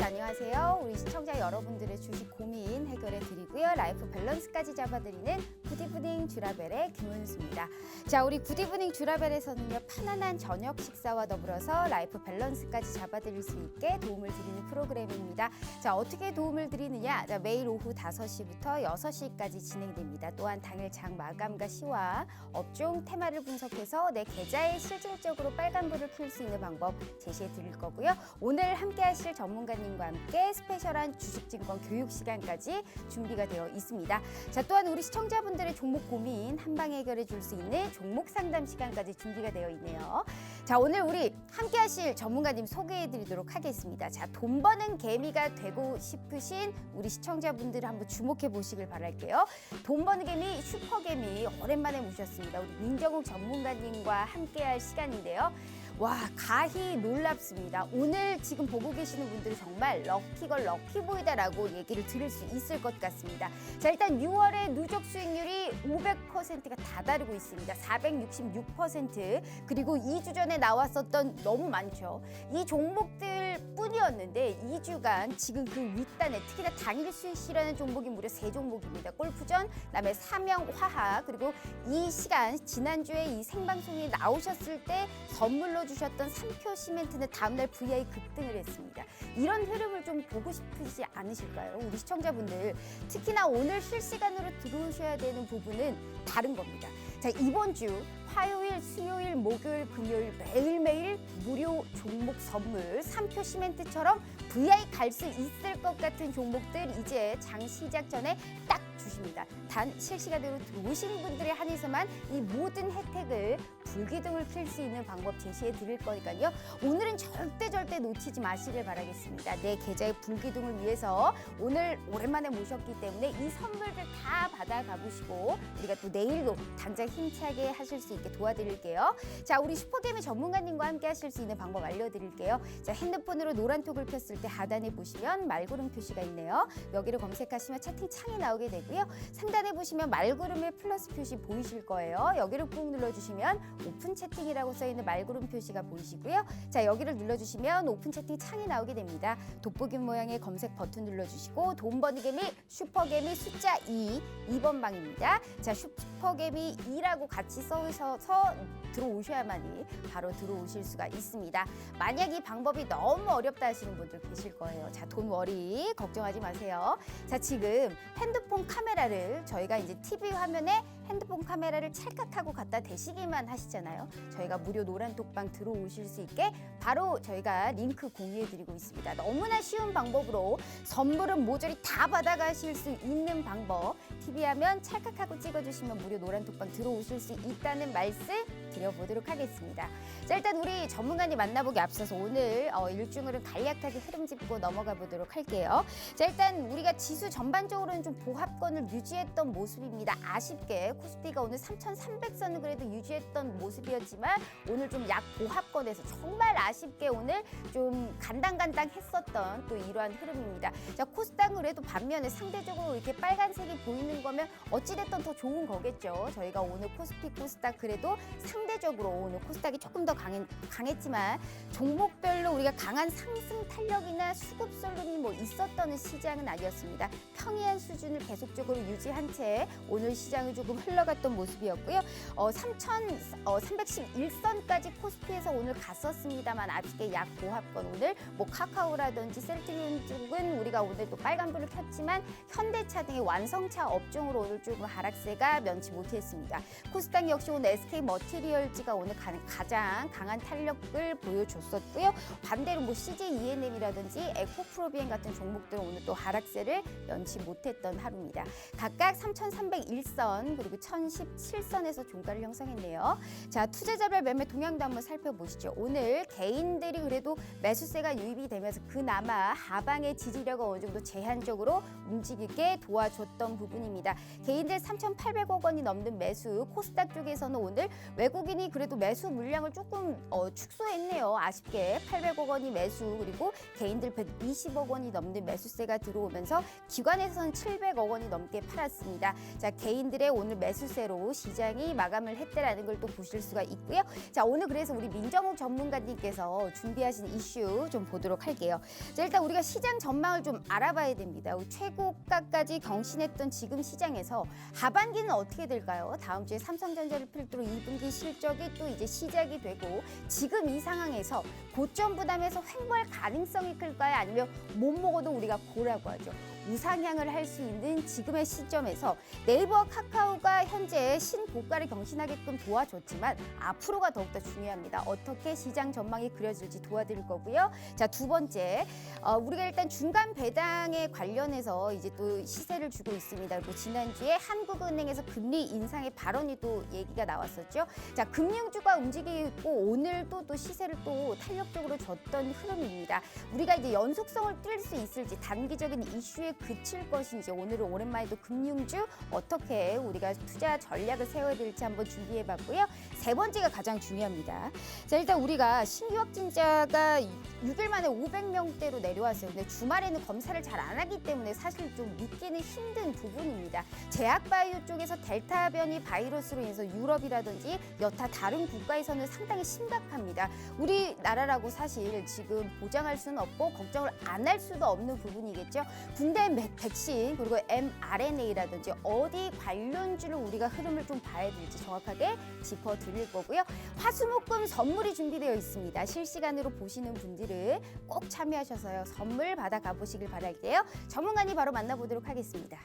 안녕하세요. 우리 시청자 여러분들의 주식 고민 해결해 드리고요. 라이프 밸런스까지 잡아드리는 굿이브닝 쥬라벨의 김은수입니다. 자, 우리 굿이브닝 쥬라벨에서는요, 편안한 저녁 식사와 더불어서 라이프 밸런스까지 잡아드릴 수 있게 도움을 드리는 프로그램입니다. 자, 어떻게 도움을 드리느냐? 자, 매일 오후 5시부터 6시까지 진행됩니다. 또한 당일 장 마감과 시와 업종 테마를 분석해서 내 계좌에 실질적으로 빨간불을 켤 수 있는 방법 제시해 드릴 거고요. 오늘 함께 하실 전문가님과 함께 스페셜한 주식증권 교육 시간까지 준비가 되어 있습니다. 자, 또한 우리 시청자분들의 종목 고민 한방에 해결해 줄 수 있는 종목 상담 시간까지 준비가 되어 있네요. 자, 오늘 우리 함께 하실 전문가님 소개해 드리도록 하겠습니다. 자, 돈 버는 개미가 되고 싶으신 우리 시청자분들 한번 주목해 보시길 바랄게요. 돈 버는 개미, 슈퍼개미 오랜만에 모셨습니다. 우리 민정욱 전문가님과 함께 할 시간인데요. 와, 가히 놀랍습니다. 오늘 지금 보고 계시는 분들이 정말 럭키걸 럭키보이다라고 얘기를 들을 수 있을 것 같습니다. 자, 일단 6월의 누적 수익률이 500%가 다다르고 있습니다. 466%. 그리고 2주 전에 나왔었던 너무 많죠. 이 종목들 뿐이었는데 2주간 지금 그 윗단에 특히나 당일 수익이라는 종목이 무려 3종목입니다. 골프전, 그다음에 삼영화학, 그리고 이 시간 지난주에 이 생방송에 나오셨을 때 선물로 주셨던 삼표 시멘트는 다음날 VI 급등을 했습니다. 이런 흐름을 좀 보고 싶으시지 않으실까요? 우리 시청자분들 특히나 오늘 실시간으로 들어오셔야 되는 부분은 다른 겁니다. 자, 이번 주 화요일, 수요일, 목요일, 금요일 매일매일 무료 종목 선물 3표 시멘트처럼 VI 갈 수 있을 것 같은 종목들 이제 장 시작 전에 딱 주십니다. 단 실시간으로 들어오신 분들에 한해서만 이 모든 혜택을 불기둥을 킬 수 있는 방법 제시해 드릴 거니까요. 오늘은 절대 놓치지 마시길 바라겠습니다. 내 계좌의 불기둥을 위해서 오늘 오랜만에 모셨기 때문에 이 선물들 다 받아가 보시고 우리가 또 내일도 당장 힘차게 하실 수 있게 도와드릴게요. 자, 우리 슈퍼게임의 전문가님과 함께 하실 수 있는 방법 알려드릴게요. 자, 핸드폰으로 노란톡을 폈을 때 하단에 보시면 말구름 표시가 있네요. 여기를 검색하시면 채팅창이 나오게 되고요. 상단에 보시면 말구름의 플러스 표시 보이실 거예요. 여기를 꾹 눌러주시면 오픈 채팅이라고 써있는 말구름 표시가 보이시고요. 자, 여기를 눌러주시면 오픈 채팅 창이 나오게 됩니다. 돋보기 모양의 검색 버튼 눌러주시고 돈 버는 개미, 슈퍼개미 숫자 2번 방입니다. 자, 슈퍼개미 2라고 같이 써서 들어오셔야만이 바로 들어오실 수가 있습니다. 만약 이 방법이 너무 어렵다 하시는 분들 계실 거예요. 자, 돈 워리 걱정하지 마세요. 자, 지금 핸드폰 카메라를 저희가 이제 TV 화면에 핸드폰 카메라를 찰칵하고 갖다 대시기만 하시잖아요. 저희가 무료 노란톡방 들어오실 수 있게 바로 저희가 링크 공유해드리고 있습니다. 너무나 쉬운 방법으로 선물은 모조리 다 받아가실 수 있는 방법 TV 화면 찰칵하고 찍어주시면 무료 노란톡방 들어오실 수 있다는 말씀 드려보도록 하겠습니다. 자, 일단 우리 전문가님 만나보기 앞서서 오늘 일중으로 간략하게 흐름 짚고 넘어가 보도록 할게요. 자, 일단 우리가 지수 전반적으로는 좀 보합권을 유지했던 모습입니다. 아쉽게 코스피가 오늘 3,300선을 그래도 유지했던 모습이었지만 오늘 좀 약 보합권에서 정말 아쉽게 오늘 좀 간당간당했었던 또 이러한 흐름입니다. 자, 코스닥은 그래도 반면에 상대적으로 이렇게 빨간색이 보이는 거면 어찌됐든 더 좋은 거겠죠. 저희가 오늘 코스피, 코스닥 그래도 상대적으로 오늘 코스닥이 조금 더 강했지만 종목별로 우리가 강한 상승 탄력이나 수급 쏠림이 뭐 있었던 시장은 아니었습니다. 평이한 수준을 계속적으로 유지한 채 오늘 시장을 조금 흘러갔던 모습이었고요. 3,311선까지 코스피에서 오늘 갔었습니다만 아쉽게 약 보합권 오늘 뭐 카카오라든지 셀트리온 쪽은 우리가 오늘 또 빨간불을 켰지만 현대차 등의 완성차 업종으로 오늘 조금 하락세가 면치 못했습니다. 코스닥 역시 오늘 SK 머티리얼즈가 오늘 가장 강한 탄력을 보여줬었고요. 반대로 뭐 CJ ENM이라든지 에코프로비엔 같은 종목들은 오늘 또 하락세를 면치 못했던 하루입니다. 각각 3,301선 그리고 1,017선에서 종가를 형성했네요. 자, 투자자별 매매 동향도 한번 살펴보시죠. 오늘 개인들이 그래도 매수세가 유입이 되면서 그나마 하방의 지지력을 어느 정도 제한적으로 움직이게 도와줬던 부분입니다. 개인들 3,800억 원이 넘는 매수, 코스닥 쪽에서는 오늘 외국 외국인이 그래도 매수 물량을 조금 축소했네요. 아쉽게 800억 원이 매수, 그리고 개인들 120억 원이 넘는 매수세가 들어오면서 기관에서는 700억 원이 넘게 팔았습니다. 자, 개인들의 오늘 매수세로 시장이 마감을 했다라는 걸 또 보실 수가 있고요. 자, 오늘 그래서 우리 민정욱 전문가님께서 준비하신 이슈 좀 보도록 할게요. 자, 일단 우리가 시장 전망을 좀 알아봐야 됩니다. 최고가까지 경신했던 지금 시장에서 하반기는 어떻게 될까요? 다음 주에 삼성전자를 필두로 2분기 실적이 또 이제 시작이 되고, 지금 이 상황에서 고점 부담에서 횡보할 가능성이 클까요? 아니면 못 먹어도 우리가 고라고 하죠. 우상향을 할 수 있는 지금의 시점에서 네이버와 카카오가 현재 신고가를 경신하게끔 도와줬지만 앞으로가 더욱더 중요합니다. 어떻게 시장 전망이 그려질지 도와드릴 거고요. 자, 두 번째, 우리가 일단 중간 배당에 관련해서 이제 또 시세를 주고 있습니다. 그리고 지난주에 한국은행에서 금리 인상의 발언이 또 얘기가 나왔었죠. 자, 금융주가 움직이고 오늘도 또 시세를 또 탄력적으로 줬던 흐름입니다. 우리가 이제 연속성을 뛸 수 있을지, 단기적인 이슈에 그칠 것인지, 오늘은 오랜만에 또 금융주 어떻게 우리가 투자 전략을 세워야 될지 한번 준비해봤고요. 세 번째가 가장 중요합니다. 자, 일단 우리가 신규 확진자가 6일 만에 500명대로 내려왔어요. 근데 주말에는 검사를 잘 안 하기 때문에 사실 좀 믿기는 힘든 부분입니다. 제약바이오 쪽에서 델타 변이 바이러스로 인해서 유럽이라든지 여타 다른 국가에서는 상당히 심각합니다. 우리나라라고 사실 지금 보장할 수는 없고 걱정을 안 할 수도 없는 부분이겠죠. 군대 백신, 그리고 mRNA라든지 어디 관련주를 우리가 흐름을 좀 봐야 될지 정확하게 짚어드릴 거고요. 화수목금 선물이 준비되어 있습니다. 실시간으로 보시는 분들은 꼭 참여하셔서요, 선물 받아 가보시길 바랄게요. 전문가님 바로 만나보도록 하겠습니다.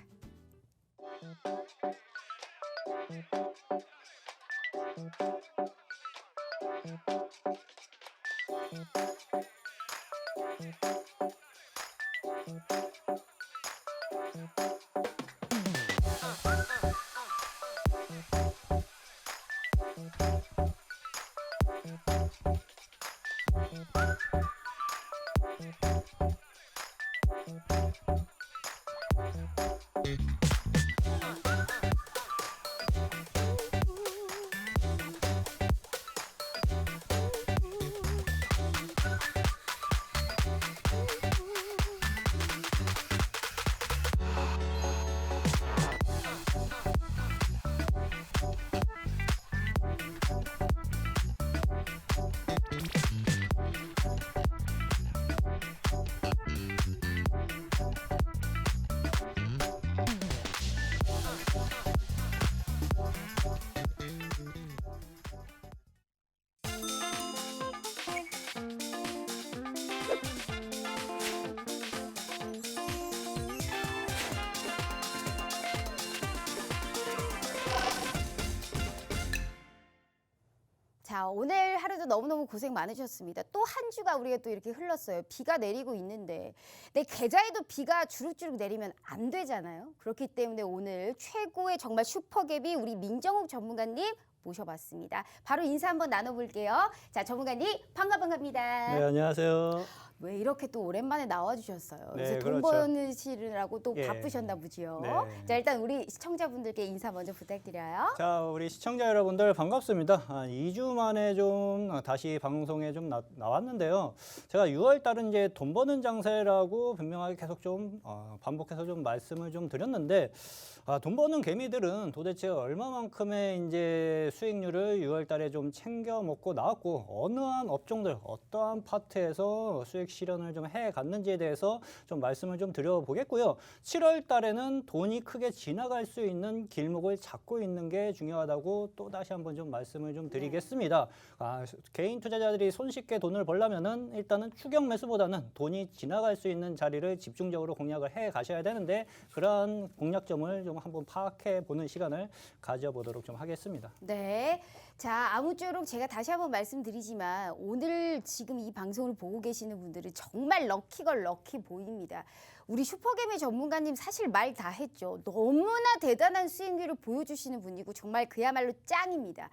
자, 오늘 하루도 너무너무 고생 많으셨습니다. 또 한 주가 우리가 또 이렇게 흘렀어요. 비가 내리고 있는데 내 계좌에도 비가 주룩주룩 내리면 안 되잖아요. 그렇기 때문에 오늘 최고의 정말 슈퍼갭이 우리 민정욱 전문가님 모셔봤습니다. 바로 인사 한번 나눠볼게요. 자, 전문가님 반갑습니다. 네, 안녕하세요. 왜 이렇게 또 오랜만에 나와주셨어요? 네, 요새 돈 그렇죠. 버시느라고 또 예. 바쁘셨나 보지요. 네. 자, 일단 우리 시청자분들께 인사 먼저 부탁드려요. 자, 우리 시청자 여러분들 반갑습니다. 2주 만에 좀 다시 방송에 좀 나왔는데요. 제가 6월 달은 이제 돈 버는 장세라고 분명하게 계속 좀 반복해서 좀 말씀을 좀 드렸는데, 돈 버는 개미들은 도대체 얼마만큼의 이제 수익률을 6월 달에 좀 챙겨 먹고 나왔고, 어느 한 업종들, 어떠한 파트에서 수익 실현을 좀 해 갔는지에 대해서 좀 말씀을 좀 드려보겠고요. 7월 달에는 돈이 크게 지나갈 수 있는 길목을 잡고 있는 게 중요하다고 또 다시 한번 좀 말씀을 좀 드리겠습니다. 개인 투자자들이 손쉽게 돈을 벌려면은 일단은 추격 매수보다는 돈이 지나갈 수 있는 자리를 집중적으로 공략을 해 가셔야 되는데, 그러한 공략점을 좀 한번 파악해 보는 시간을 가져보도록 좀 하겠습니다. 네. 자, 아무쪼록 제가 다시 한번 말씀드리지만 오늘 지금 이 방송을 보고 계시는 분들은 정말 럭키걸 럭키 보입니다. 우리 슈퍼개미 전문가님 사실 말 다 했죠. 너무나 대단한 수익률을 보여주시는 분이고 정말 그야말로 짱입니다.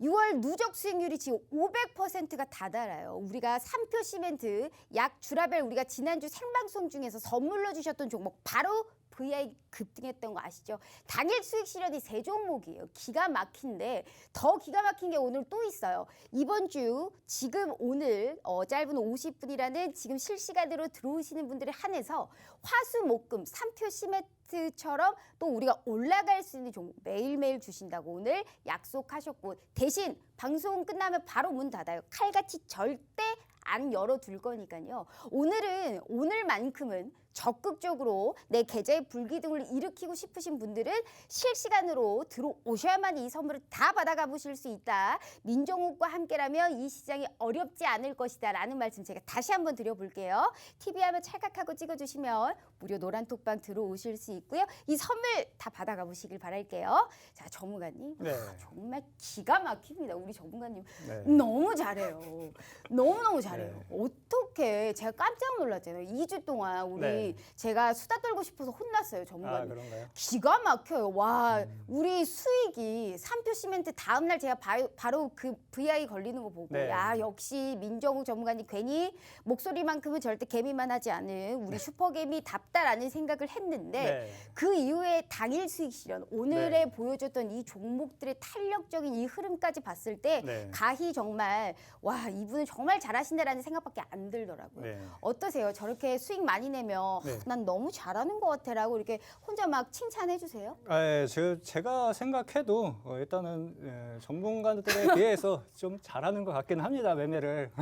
6월 누적 수익률이 지금 500%가 다달아요. 우리가 3표 시멘트, 약 주라벨 우리가 지난주 생방송 중에서 선물로 주셨던 종목 바로 VI 급등했던 거 아시죠? 당일 수익 실현이 세 종목이에요. 기가 막힌데 더 기가 막힌 게 오늘 또 있어요. 이번 주 지금 오늘 짧은 50분이라는 지금 실시간으로 들어오시는 분들에 한해서 화수목금 3표 시메트처럼 또 우리가 올라갈 수 있는 종목 매일매일 주신다고 오늘 약속하셨고 대신 방송 끝나면 바로 문 닫아요. 칼같이 절대 안 열어둘 거니까요. 오늘만큼은 적극적으로 내 계좌의 불기둥을 일으키고 싶으신 분들은 실시간으로 들어오셔야만 이 선물을 다 받아가 보실 수 있다. 민정욱과 함께라면 이 시장이 어렵지 않을 것이다 라는 말씀 제가 다시 한번 드려볼게요. TV 화면 찰칵하고 찍어주시면 무료 노란톡방 들어오실 수 있고요. 이 선물 다 받아가 보시길 바랄게요. 자, 전문가님. 네. 정말 기가 막힙니다. 우리 전문가님 네. 너무 잘해요. 너무너무 잘해요. 네. 어떻게 제가 깜짝 놀랐잖아요. 2주 동안 우리 네. 제가 수다 떨고 싶어서 혼났어요. 아, 전문가님. 그런가요? 기가 막혀요. 와, 우리 수익이 3표 시멘트 다음날 제가 바로 그 VI 걸리는 거 보고 네. 야, 역시 민정욱 전문가님 괜히 목소리만큼은 절대 개미만 하지 않은 우리 슈퍼개미답다라는 생각을 했는데 네. 그 이후에 당일 수익 실현 오늘에 네. 보여줬던 이 종목들의 탄력적인 이 흐름까지 봤을 때 네. 가히 정말 와, 이분은 정말 잘하신다라는 생각밖에 안 들더라고요. 네. 어떠세요? 저렇게 수익 많이 내면 네. 난 너무 잘하는 것 같아라고 이렇게 혼자 막 칭찬해 주세요? 예, 제가 생각해도 일단은 전문가들에 비해서 좀 잘하는 것 같긴 합니다, 매매를.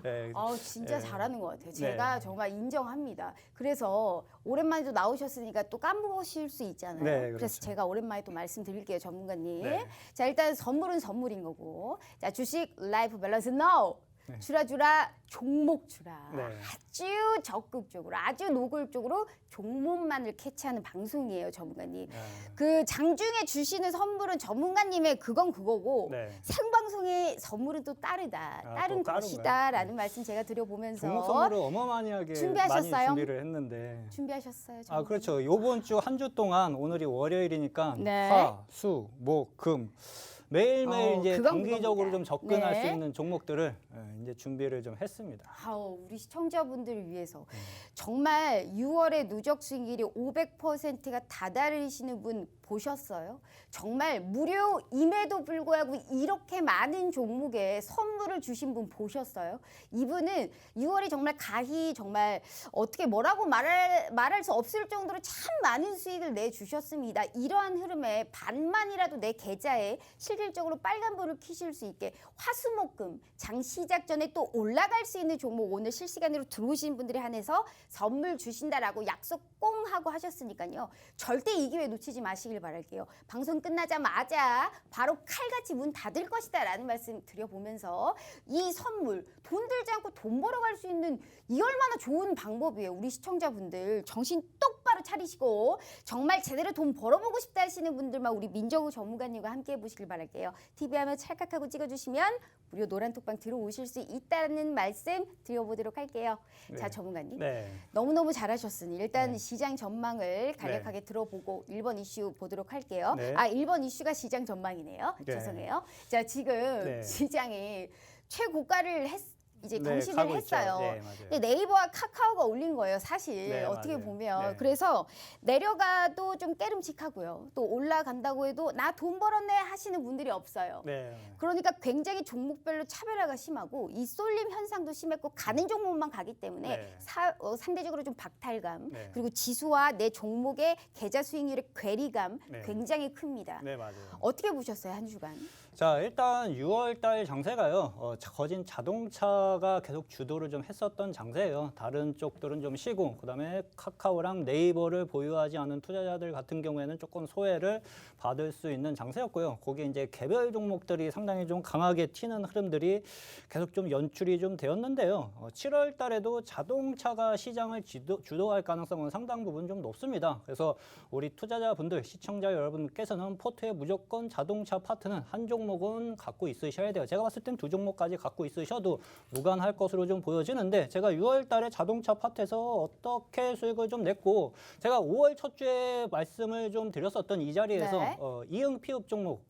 예, 진짜 예. 잘하는 것 같아요. 제가 네. 정말 인정합니다. 그래서 오랜만에 또 나오셨으니까 또 까먹으실 수 있잖아요. 네, 그래서 그렇죠. 제가 오랜만에 또 말씀드릴게요, 전문가님. 네. 자, 일단 선물은 선물인 거고. 자, 주식 라이프 밸런스 NO! 주라 종목 주라. 네. 아주 적극적으로 아주 노골적으로 종목만을 캐치하는 방송이에요, 전문가님. 그 장중에 주시는 선물은 전문가님의 그건 그거고 네. 생방송의 선물은 또 다르다. 아, 다른 또 다른 것이다라는 말씀 제가 드려보면서 종목 선물을 어마어마하게 준비하셨어요? 많이 준비를 했는데. 준비하셨어요? 아, 전문가님? 그렇죠. 요번 주 한 주 동안 오늘이 월요일이니까 네. 화, 수, 목, 금 매일매일 이제 그건 단기적으로 그겁니다. 좀 접근할 네. 수 있는 종목들을 이제 준비를 좀 했습니다. 아우, 우리 시청자분들을 위해서 정말 6월에 누적 수익률이 500%가 다다르시는 분 보셨어요? 정말 무료임에도 불구하고 이렇게 많은 종목에 선물을 주신 분 보셨어요? 이분은 6월에 정말 가히 정말 어떻게 뭐라고 말할 수 없을 정도로 참 많은 수익을 내주셨습니다. 이러한 흐름에 반만이라도 내 계좌에 실질적으로 빨간불을 켜실 수 있게 화수목금 장 시작 전에 또 올라갈 수 있는 종목 오늘 실시간으로 들어오신 분들에 한해서 선물 주신다라고 약속 꽁 하고 하셨으니까요. 절대 이 기회 놓치지 마시길 바랄게요. 방송 끝나자마자 바로 칼같이 문 닫을 것이다 라는 말씀 드려보면서 이 선물 돈 들지 않고 돈 벌어갈 수 있는 이 얼마나 좋은 방법이에요. 우리 시청자분들 정신 똑바로 차리시고 정말 제대로 돈 벌어보고 싶다 하시는 분들만 우리 민정우 전문가님과 함께 해보시길 바랄게요. TV 화면 찰칵하고 찍어주시면 무료 노란톡방 들어오실 수 있다는 말씀 드려보도록 할게요. 네. 자, 전문가님. 네. 너무너무 잘하셨으니 일단 네. 시장 전망을 간략하게 들어보고 1번 이슈 보도록 할게요. 네. 1번 이슈가 시장 전망이네요. 네. 죄송해요. 자, 지금 네. 시장이 최고가를 이제 네, 경신을 가고 있죠. 했어요. 네, 맞아요. 근데 네이버와 카카오가 올린 거예요, 사실. 네, 어떻게 맞아요. 보면. 네. 그래서 내려가도 좀 깨름칙하고요. 또 올라간다고 해도 나 돈 벌었네 하시는 분들이 없어요. 네. 그러니까 굉장히 종목별로 차별화가 심하고 이 쏠림 현상도 심했고 가는 종목만 가기 때문에 네. 상대적으로 좀 박탈감 네. 그리고 지수와 내 종목의 계좌 수익률의 괴리감 네. 굉장히 큽니다. 네, 맞아요. 어떻게 보셨어요, 한 주간? 자, 일단 6월 달 장세가요. 거진 자동차가 계속 주도를 좀 했었던 장세예요. 다른 쪽들은 좀 쉬고 그다음에 카카오랑 네이버를 보유하지 않은 투자자들 같은 경우에는 조금 소외를 받을 수 있는 장세였고요. 거기에 이제 개별 종목들이 상당히 좀 강하게 튀는 흐름들이 계속 좀 연출이 좀 되었는데요. 7월 달에도 자동차가 시장을 주도할 가능성은 상당 부분 좀 높습니다. 그래서 우리 투자자분들, 시청자 여러분께서는 포트에 무조건 자동차 파트는 한 종목 종목은 갖고 있으셔야 돼요. 제가 봤을 땐 두 종목까지 갖고 있으셔도 무관할 것으로 좀 보여지는데 제가 6월 달에 자동차 파트에서 어떻게 수익을 좀 냈고 제가 5월 첫 주에 말씀을 좀 드렸었던 이 자리에서 네. 이응 피읍 종목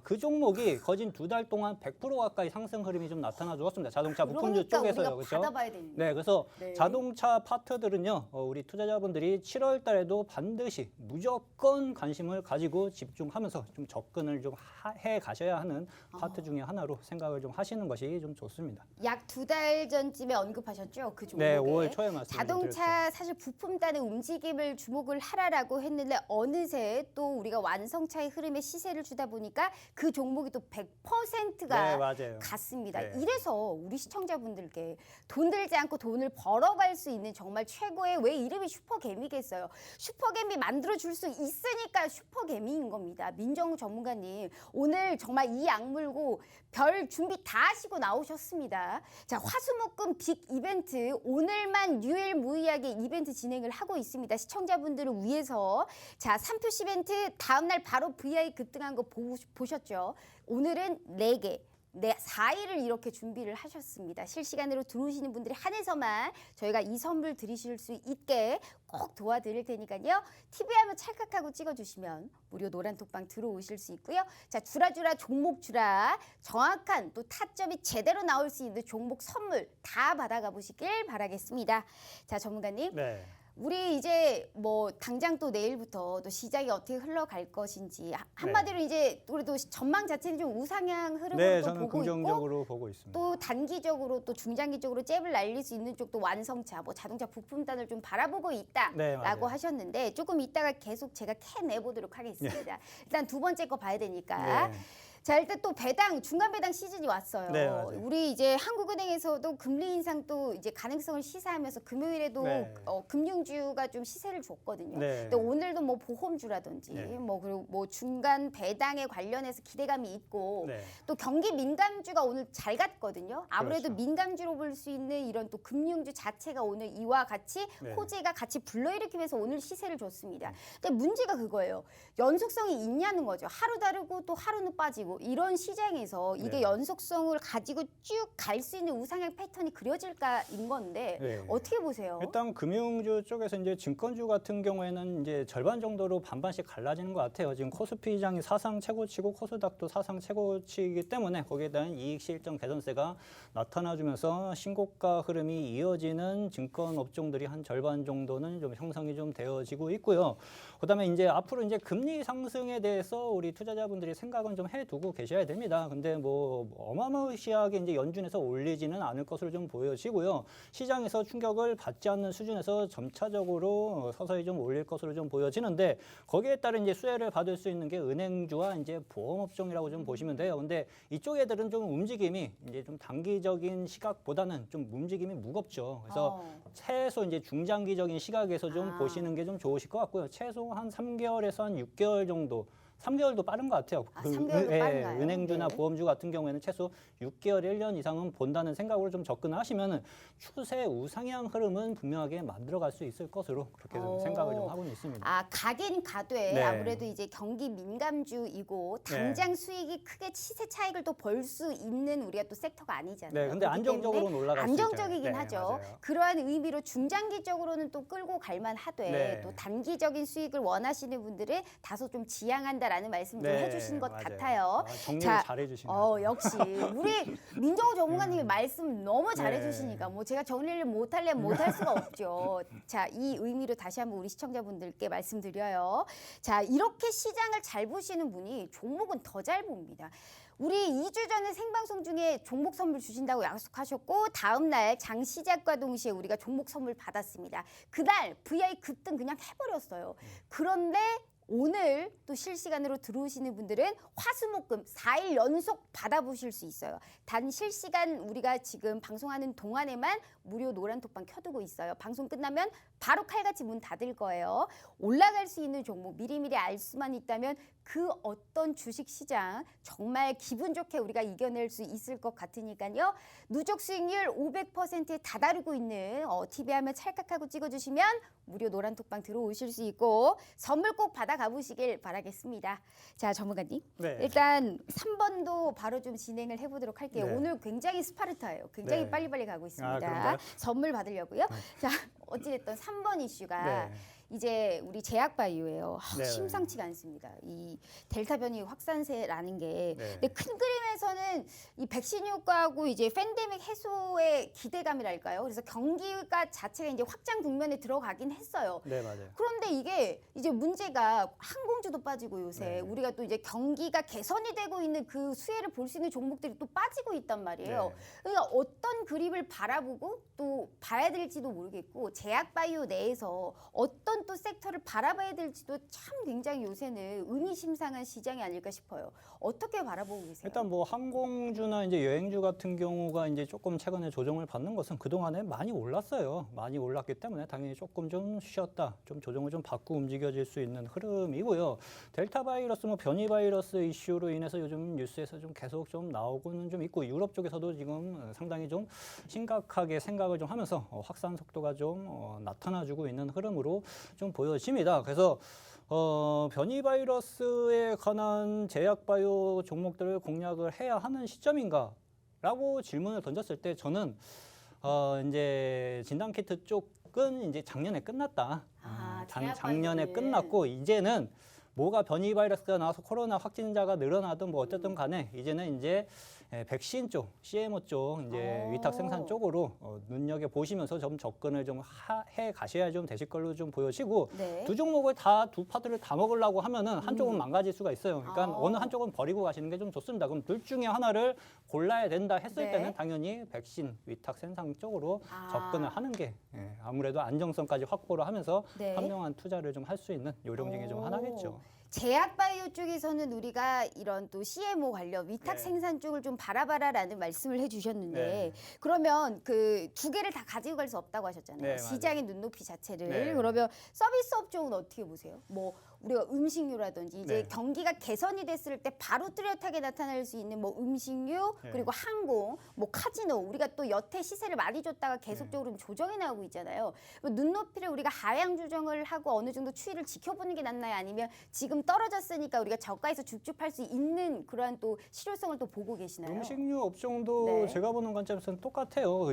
그 종목이 거진 2달 동안 100% 가까이 상승 흐름이 좀 나타나 주었습니다. 자동차 부품주 그러니까 쪽에서요. 우리가 그렇죠? 받아봐야 되는데. 네, 그래서 네. 자동차 파트들은요, 우리 투자자분들이 7월 달에도 반드시 무조건 관심을 가지고 집중하면서 좀 접근을 좀 해 가셔야 하는 파트 중에 하나로 생각을 좀 하시는 것이 좀 좋습니다. 약 2달 전쯤에 언급하셨죠? 그 종목에. 네, 5월 초에 말씀드렸죠. 자동차 사실 부품단의 움직임을 주목을 하라라고 했는데 어느새 또 우리가 완성차의 흐름에 시세를 주다 보니까 그 종목이 또 100%가 네, 맞아요. 갔습니다. 네. 이래서 우리 시청자분들께 돈 들지 않고 돈을 벌어갈 수 있는 정말 최고의 왜 이름이 슈퍼개미겠어요. 슈퍼개미 만들어줄 수 있으니까 슈퍼개미인 겁니다. 민정우 전문가님 오늘 정말 이 악물고 별 준비 다 하시고 나오셨습니다. 자, 화수목금 빅 이벤트 오늘만 유일무이하게 이벤트 진행을 하고 있습니다. 시청자분들을 위해서 자 3표 이벤트 다음날 바로 VI 급등한 거 보셨죠? 오늘은 4개. 네, 4일을 이렇게 준비를 하셨습니다. 실시간으로 들어오시는 분들이 한해서만 저희가 이 선물 드리실 수 있게 꼭 도와드릴 테니까요. TV 화면 찰칵하고 찍어주시면 무료 노란 톡방 들어오실 수 있고요. 자, 주라주라 종목 주라 정확한 또 타점이 제대로 나올 수 있는 종목 선물 다 받아가 보시길 바라겠습니다. 자, 전문가님. 네. 우리 이제 뭐 당장 또 내일부터 또 시장이 어떻게 흘러갈 것인지 한마디로 이제 우리도 전망 자체는 좀 우상향 흐름으로 네, 또 저는 보고 긍정적으로 보고 있습니다. 있고 또 단기적으로 또 중장기적으로 잽을 날릴 수 있는 쪽도 완성차, 뭐 자동차 부품단을 좀 바라보고 있다라고 네, 맞아요. 하셨는데 조금 이따가 계속 제가 캐내 보도록 하겠습니다. 일단 두 번째 거 봐야 되니까. 네. 자, 일단 또 배당, 중간 배당 시즌이 왔어요. 네, 맞아요. 우리 이제 한국은행에서도 금리 인상 또 이제 가능성을 시사하면서 금요일에도 네. 금융주가 좀 시세를 줬거든요. 네. 근데 오늘도 뭐 보험주라든지 네. 뭐 그리고 뭐 중간 배당에 관련해서 기대감이 있고 네. 또 경기 민감주가 오늘 잘 갔거든요. 아무래도 그렇죠. 민감주로 볼 수 있는 이런 또 금융주 자체가 오늘 이와 같이 네. 호재가 같이 불러일으키면서 오늘 시세를 줬습니다. 근데 문제가 그거예요. 연속성이 있냐는 거죠. 하루 다르고 또 하루는 빠지고 이런 시장에서 이게 네. 연속성을 가지고 쭉 갈 수 있는 우상향 패턴이 그려질까인 건데 네. 어떻게 보세요? 일단 금융주 쪽에서 이제 증권주 같은 경우에는 이제 절반 정도로 반반씩 갈라지는 것 같아요. 지금 코스피장이 사상 최고치고 코스닥도 사상 최고치이기 때문에 거기에 대한 이익 실적 개선세가 나타나주면서 신고가 흐름이 이어지는 증권 업종들이 한 절반 정도는 좀 형성이 좀 되어지고 있고요. 그다음에 이제 앞으로 이제 금리 상승에 대해서 우리 투자자분들이 생각은 좀 해두고 계셔야 됩니다. 근데 뭐 어마무시하게 이제 연준에서 올리지는 않을 것으로 좀 보여지고요. 시장에서 충격을 받지 않는 수준에서 점차적으로 서서히 좀 올릴 것으로 좀 보여지는데 거기에 따른 이제 수혜를 받을 수 있는 게 은행주와 이제 보험업종이라고 좀 보시면 돼요. 근데 이쪽 애들은 좀 움직임이 이제 좀 단기적인 시각보다는 좀 움직임이 무겁죠. 그래서 최소 이제 중장기적인 시각에서 좀 보시는 게 좀 좋으실 것 같고요. 최소 한 3개월에서 한 6개월 정도 3개월도 빠른 것 같아요. 3개월도 빠른가요? 은행주나 네. 보험주 같은 경우에는 최소 6개월, 1년 이상은 본다는 생각으로 좀 접근을 하시면 추세 우상향 흐름은 분명하게 만들어갈 수 있을 것으로 그렇게 좀 생각을 좀 하고는 있습니다. 아, 가긴 가되 네. 아무래도 이제 경기 민감주이고 당장 수익이 크게 시세 차익을 또 벌 수 있는 우리가 또 섹터가 아니잖아요. 네, 근데 그렇기 안정적으로는 때문에 올라갈 수 안정적이긴 있죠. 네, 하죠. 맞아요. 그러한 의미로 중장기적으로는 또 끌고 갈만 하되 네. 또 단기적인 수익을 원하시는 분들은 다소 좀 지양한다라는 말씀도 네, 해주신 것 맞아요. 같아요. 정리를 자, 잘해주시네요. 역시 우리 민정우 전문가님이 말씀 너무 잘해주시니까 뭐 제가 정리를 못하려면 못할 수가 없죠. 자, 이 의미로 다시 한번 우리 시청자분들께 말씀드려요. 자, 이렇게 시장을 잘 보시는 분이 종목은 더 잘 봅니다. 우리 2주 전에 생방송 중에 종목 선물 주신다고 약속하셨고 다음 날 장 시작과 동시에 우리가 종목 선물 받았습니다. 그날 VI 급등 그냥 해버렸어요. 그런데 오늘 또 실시간으로 들어오시는 분들은 화수목금 4일 연속 받아보실 수 있어요. 단 실시간 우리가 지금 방송하는 동안에만 무료 노란 톡방 켜두고 있어요. 방송 끝나면 바로 칼같이 문 닫을 거예요. 올라갈 수 있는 종목 미리미리 알 수만 있다면 그 어떤 주식 시장 정말 기분 좋게 우리가 이겨낼 수 있을 것 같으니까요. 누적 수익률 500%에 다다르고 있는 TV 화면 찰칵하고 찍어주시면 무료 노란톡방 들어오실 수 있고 선물 꼭 받아가 보시길 바라겠습니다. 자, 전문가님. 네. 일단 3번도 바로 좀 진행을 해보도록 할게요. 네. 오늘 굉장히 스파르타예요. 굉장히 네. 빨리빨리 가고 있습니다. 그런가요? 선물 받으려고요. 자, 어찌됐든 3번 이슈가 네. 이제 우리 제약바이오예요. 네. 심상치가 않습니다. 이 델타 변이 확산세라는 게. 네. 근데 큰 그림에서는 이 백신 효과하고 이제 팬데믹 해소의 기대감이랄까요. 그래서 경기가 자체가 이제 확장 국면에 들어가긴 했어요. 네, 맞아요. 그런데 이게 이제 문제가 항공주도 빠지고 요새 네. 우리가 또 이제 경기가 개선이 되고 있는 그 수혜를 볼 수 있는 종목들이 또 빠지고 있단 말이에요. 네. 그러니까 어떤 그림을 바라보고 또 봐야 될지도 모르겠고 제약바이오 내에서 어떤 또 섹터를 바라봐야 될지도 참 굉장히 요새는 의미심장한 시장이 아닐까 싶어요. 어떻게 바라보고 계세요? 일단 뭐 항공주나 이제 여행주 같은 경우가 이제 조금 최근에 조정을 받는 것은 그동안에 많이 올랐어요. 많이 올랐기 때문에 당연히 조금 좀 쉬었다, 좀 조정을 좀 받고 움직여질 수 있는 흐름이고요. 델타 바이러스, 뭐 변이 바이러스 이슈로 인해서 요즘 뉴스에서 좀 계속 좀 나오고는 좀 있고 유럽 쪽에서도 지금 상당히 좀 심각하게 생각을 좀 하면서 확산 속도가 좀 나타나주고 있는 흐름으로 좀 보여집니다. 그래서 변이 바이러스에 관한 제약 바이오 종목들을 공략을 해야 하는 시점인가라고 질문을 던졌을 때 저는 이제 진단키트 쪽은 이제 작년에 끝났다. 제약 작년에 바이오는. 끝났고 이제는 뭐가 변이 바이러스가 나와서 코로나 확진자가 늘어나든 뭐 어쨌든 간에 이제는 이제 백신 쪽, CMO 쪽 이제 위탁 생산 쪽으로 눈여겨 보시면서 좀 접근을 좀 해 가셔야 좀 되실 걸로 좀 보여지고 네. 두 종목을 다 두 파트를 다 먹으려고 하면은 한쪽은 망가질 수가 있어요. 그러니까 어느 한쪽은 버리고 가시는 게 좀 좋습니다. 그럼 둘 중에 하나를 골라야 된다 했을 네. 때는 당연히 백신 위탁 생산 쪽으로 아. 접근을 하는 게 아무래도 안정성까지 확보를 하면서 네. 현명한 투자를 좀 할 수 있는 요령 중에 좀 하나겠죠. 제약바이오 쪽에서는 우리가 이런 또 CMO 관련 위탁 네. 생산 쪽을 좀 바라봐라라는 말씀을 해주셨는데 네. 그러면 그 두 개를 다 가지고 갈 수 없다고 하셨잖아요. 네, 시장의 눈높이 자체를. 네. 그러면 서비스업 쪽은 어떻게 보세요? 뭐 우리가 음식료라든지 이제 네. 경기가 개선이 됐을 때 바로 뚜렷하게 나타날 수 있는 뭐 음식료 네. 그리고 항공, 뭐 카지노 우리가 또 여태 시세를 많이 줬다가 계속적으로 좀 조정이 나오고 있잖아요. 눈높이를 우리가 하향 조정을 하고 어느 정도 추이를 지켜보는 게 낫나요? 아니면 지금 떨어졌으니까 우리가 저가에서 줍줍할 수 있는 그러한 또 실효성을 또 보고 계시나요? 음식료 업종도 네. 제가 보는 관점에서는 똑같아요.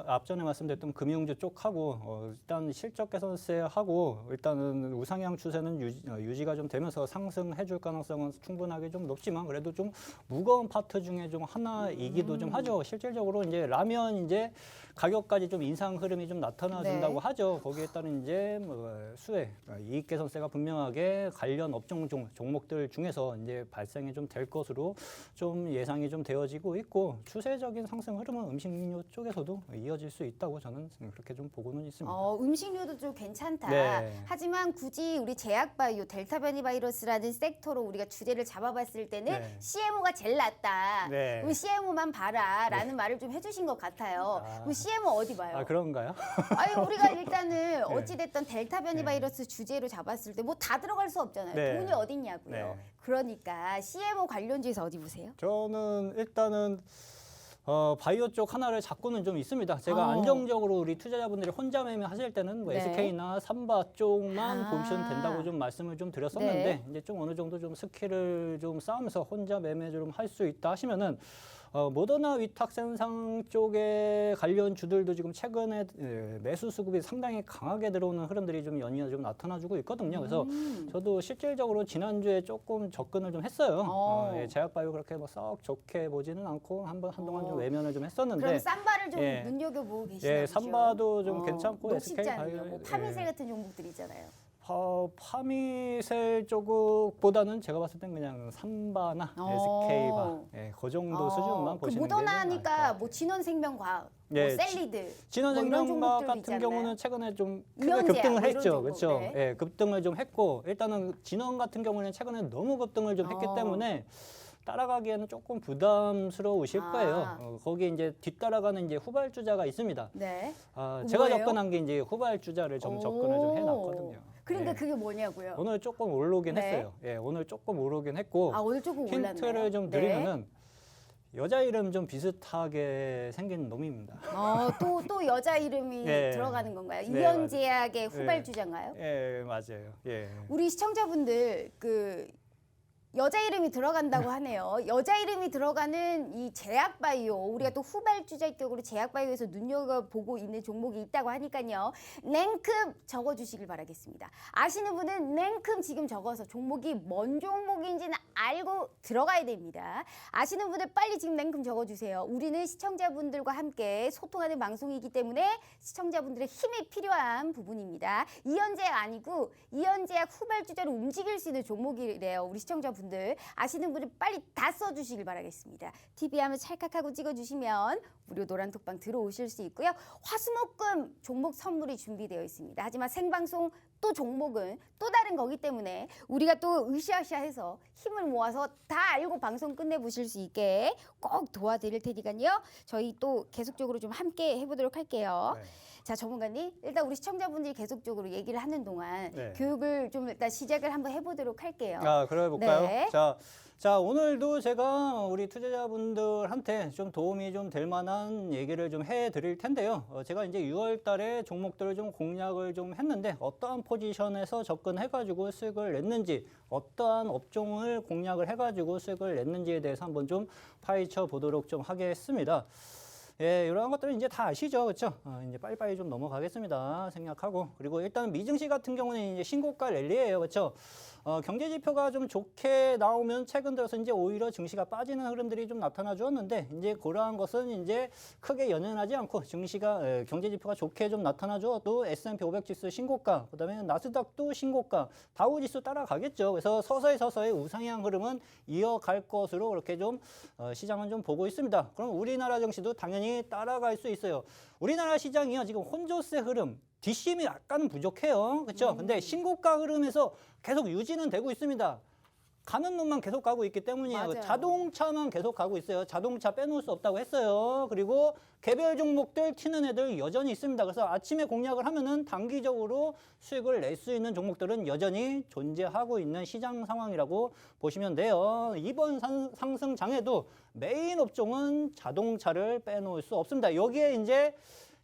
앞전에 말씀드렸던 금융주 쪽하고 일단 실적 개선세하고 일단은 우상향 추세는 유지가 좀 되면서 상승해줄 가능성은 충분하게 좀 높지만 그래도 좀 무거운 파트 중에 좀 하나이기도 좀 하죠. 실질적으로 이제 라면 이제 가격까지 좀 인상 흐름이 좀 나타나준다고 네. 하죠. 거기에 따른 이제 뭐 수혜, 이익 개선세가 분명하게 관련 업종 종목들 중에서 이제 발생이 좀 될 것으로 좀 예상이 좀 되어지고 있고 추세적인 상승 흐름은 음식료 쪽에서도 이어질 수 있다고 저는 그렇게 좀 보고는 있습니다. 음식료도 좀 괜찮다. 네. 하지만 굳이 우리 제약바이오, 델타 변이 바이러스라는 섹터로 우리가 주제를 잡아봤을 때는 네. CMO가 제일 낫다. 네. 그럼 CMO만 봐라라는 말을 좀 해주신 것 같아요. 그럼 CMO 어디 봐요? 아, 그런가요? 아니 우리가 일단은 어찌됐든 델타 변이 네. 바이러스 주제로 잡았을 때 뭐 다 들어갈 수 없잖아요. 네. 돈이 어딨냐고요. 네. 그러니까 CMO 관련주에서 어디 보세요? 저는 일단은 바이오 쪽 하나를 잡고는 좀 있습니다. 제가 어. 안정적으로 우리 투자자분들이 혼자 매매하실 때는 뭐 네. SK나 삼바 쪽만 아. 보시면 된다고 좀 말씀을 좀 드렸었는데 네. 이제 좀 어느 정도 좀 스킬을 좀 쌓으면서 혼자 매매 좀 할 수 있다 하시면은 모더나 위탁 생산 쪽에 관련 주들도 지금 최근에 매수 수급이 상당히 강하게 들어오는 흐름들이 좀 연이어 좀 나타나주고 있거든요. 그래서 저도 실질적으로 지난주에 조금 접근을 좀 했어요. 제약바이오 그렇게 뭐 썩 좋게 보지는 않고 한동안 좀 외면을 좀 했었는데. 그럼 쌈바를 좀 예. 눈여겨보고 계시나 예, 보죠? 삼바도 좀 괜찮고 SK 녹십자는요. 바이오, 뭐 파미셀 예. 같은 종목들 있잖아요. 파미셀 쪽보다는 제가 봤을 땐 그냥 삼바나 SK바 그 정도 수준만 그 보시는 게 좀 나을 것 모더나니까 같아요. 뭐 진원생명과학, 예, 뭐 셀리드, 뭐 이런 진원생명과학 종목들도 같은 있지 않나요? 경우는 최근에 좀 크게 이영제약 급등을 뭐 이런 했죠. 종목, 그렇죠. 네. 예, 급등을 좀 했고 일단은 진원 같은 경우는 최근에 너무 급등을 좀 했기 때문에 따라가기에는 조금 부담스러우실 아. 거예요. 거기 이제 뒤따라가는 이제 후발주자가 있습니다. 네. 제가 뭐예요? 접근한 게 이제 후발주자를 좀 접근을 좀 해놨거든요. 그러니까 네. 그게 뭐냐고요? 오늘 조금 오르긴 네. 했어요. 예, 오늘 조금 오르긴 했고 아, 오늘 조금 올랐나요? 힌트를 좀 네. 드리면은 여자 이름 좀 비슷하게 생긴 놈입니다. 또 여자 이름이 네. 들어가는 건가요? 네, 이현제약의 후발주자인가요? 예, 맞아요. 예. 우리 시청자분들 그 여자 이름이 들어간다고 하네요. 여자 이름이 들어가는 이 제약바이오, 우리가 또 후발주자격으로 제약바이오에서 눈여겨보고 있는 종목이 있다고 하니까요. 냉큼 적어주시길 바라겠습니다. 아시는 분은 냉큼 지금 적어서 종목이 뭔 종목인지는 알고 들어가야 됩니다. 아시는 분들 빨리 지금 냉큼 적어주세요. 우리는 시청자분들과 함께 소통하는 방송이기 때문에 시청자분들의 힘이 필요한 부분입니다. 이현제약 아니고 이현제약 후발주자로 움직일 수 있는 종목이래요. 우리 시청자분들. 아시는 분은 빨리 다 써주시길 바라겠습니다. TV 화면 찰칵하고 찍어주시면 무료 노란톡방 들어오실 수 있고요. 화수목금 종목 선물이 준비되어 있습니다. 하지만 생방송 또 종목은 또 다른 거기 때문에 우리가 또 으쌰으쌰해서 힘을 모아서 다 알고 방송 끝내보실 수 있게 꼭 도와드릴 테니까요. 저희 또 계속적으로 좀 함께 해보도록 할게요. 네. 자, 전문가님, 일단 우리 시청자분들이 계속적으로 얘기를 하는 동안 네. 교육을 좀 일단 시작을 한번 해보도록 할게요. 그래 볼까요? 네. 자, 오늘도 제가 우리 투자자분들한테 좀 도움이 좀 될 만한 얘기를 좀 해드릴 텐데요. 제가 이제 6월 달에 종목들을 좀 공략을 좀 했는데 어떠한 포지션에서 접근해가지고 수익을 냈는지, 어떠한 업종을 공략을 해가지고 수익을 냈는지에 대해서 한번 좀 파헤쳐 보도록 좀 하겠습니다. 예, 이러한 것들은 이제 다 아시죠, 그렇죠? 이제 빨리빨리 좀 넘어가겠습니다. 생략하고. 그리고 일단 미증시 같은 경우는 이제 신고가 랠리예요, 그렇죠? 경제 지표가 좀 좋게 나오면 최근 들어서 이제 오히려 증시가 빠지는 흐름들이 좀 나타나 주었는데 이제 그러한 것은 이제 크게 연연하지 않고 증시가 경제 지표가 좋게 좀 나타나 주어도 S&P 500 지수 신고가, 그다음에 나스닥도 신고가, 다우 지수 따라가겠죠. 그래서 서서히 우상향 흐름은 이어갈 것으로 그렇게 좀 시장은 좀 보고 있습니다. 그럼 우리나라 증시도 당연히 따라갈 수 있어요. 우리나라 시장이요 지금 혼조세 흐름, 뒷심이 약간 부족해요. 그렇죠? 근데 신고가 흐름에서 계속 유지는 되고 있습니다. 가는 놈만 계속 가고 있기 때문이에요. 맞아요. 자동차만 계속 가고 있어요. 자동차 빼놓을 수 없다고 했어요. 그리고 개별 종목들 튀는 애들 여전히 있습니다. 그래서 아침에 공략을 하면은 단기적으로 수익을 낼 수 있는 종목들은 여전히 존재하고 있는 시장 상황이라고 보시면 돼요. 이번 상승장에도 메인 업종은 자동차를 빼놓을 수 없습니다. 여기에 이제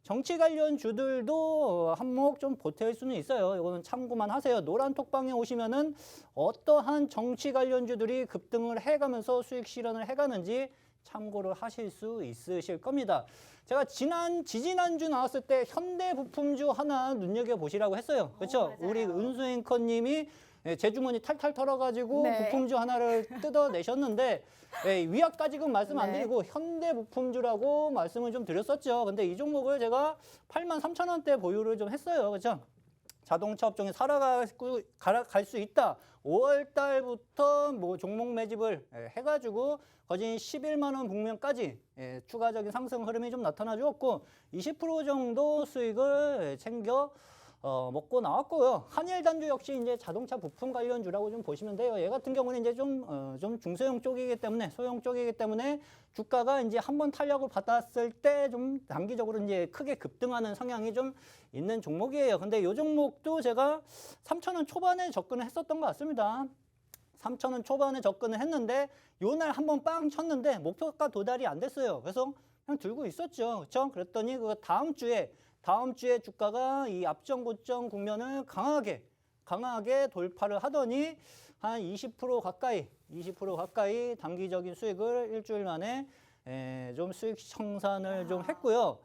정치 관련 주들도 한몫 좀 보탤 수는 있어요. 이거는 참고만 하세요. 노란 톡방에 오시면은 어떠한 정치 관련주들이 급등을 해가면서 수익 실현을 해가는지 참고를 하실 수 있으실 겁니다. 제가 지지난주 나왔을 때 현대부품주 하나 눈여겨보시라고 했어요. 그렇죠? 맞아요. 우리 은수 앵커님이 제 주머니 탈탈 털어가지고 네. 부품주 하나를 뜯어내셨는데 위약까지는 말씀 안 네. 드리고 현대부품주라고 말씀을 좀 드렸었죠. 근데 이 종목을 제가 83,000원대 보유를 좀 했어요. 그렇죠? 자동차 업종에 살아갈 수 있다. 5월 달부터 뭐 종목 매집을 해가지고 거진 11만 원 북면까지 추가적인 상승 흐름이 좀 나타나 주었고 20% 정도 수익을 챙겨 먹고 나왔고요. 한일단주 역시 이제 자동차 부품 관련주라고 좀 보시면 돼요. 얘 같은 경우는 이제 좀 중소형 쪽이기 때문에 소형 쪽이기 때문에 주가가 이제 한번 탄력을 받았을 때 좀 단기적으로 이제 크게 급등하는 성향이 좀 있는 종목이에요. 근데 이 종목도 제가 3,000원 초반에 접근을 했었던 것 같습니다. 3,000원 초반에 접근을 했는데 요날 한번 빵 쳤는데 목표가 도달이 안 됐어요. 그래서 그냥 들고 있었죠. 그렇죠? 그랬더니 그 다음 주에 주가가 이 앞전 고점 국면을 강하게 돌파를 하더니 한 20% 가까이 단기적인 수익을 일주일 만에 좀 수익 청산을 좀 했고요.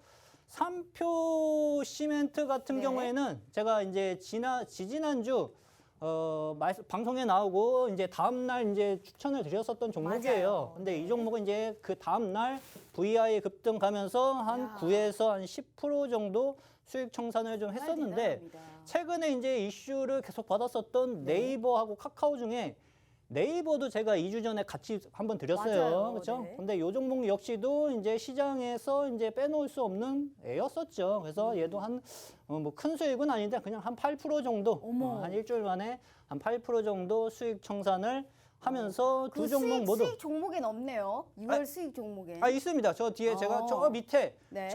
삼표 시멘트 같은 네. 경우에는 제가 이제 지지난주 방송에 나오고 이제 다음날 이제 추천을 드렸었던 종목이에요. 맞아요. 근데 네. 이 종목은 이제 그 다음날 VI 급등 가면서 한 야. 9에서 한 10% 정도 수익 청산을 좀 했었는데 대단합니다. 최근에 이제 이슈를 계속 받았었던 네이버하고 카카오 중에 네이버도 제가 2주 전에 같이 한번 드렸어요. 맞아요. 그렇죠? 네. 근데 요 종목 역시도 이제 시장에서 이제 빼놓을 수 없는 애였었죠. 그래서 얘도 한 뭐 큰 수익은 아닌데 그냥 한 8% 정도 어머. 한 일주일 만에 한 8% 정도 수익 청산을 하면서 그 두 종목 모두 수익 종목엔 없네요. 6월 수익 종목엔. 있습니다. 저 뒤에 제가 저 밑에 네.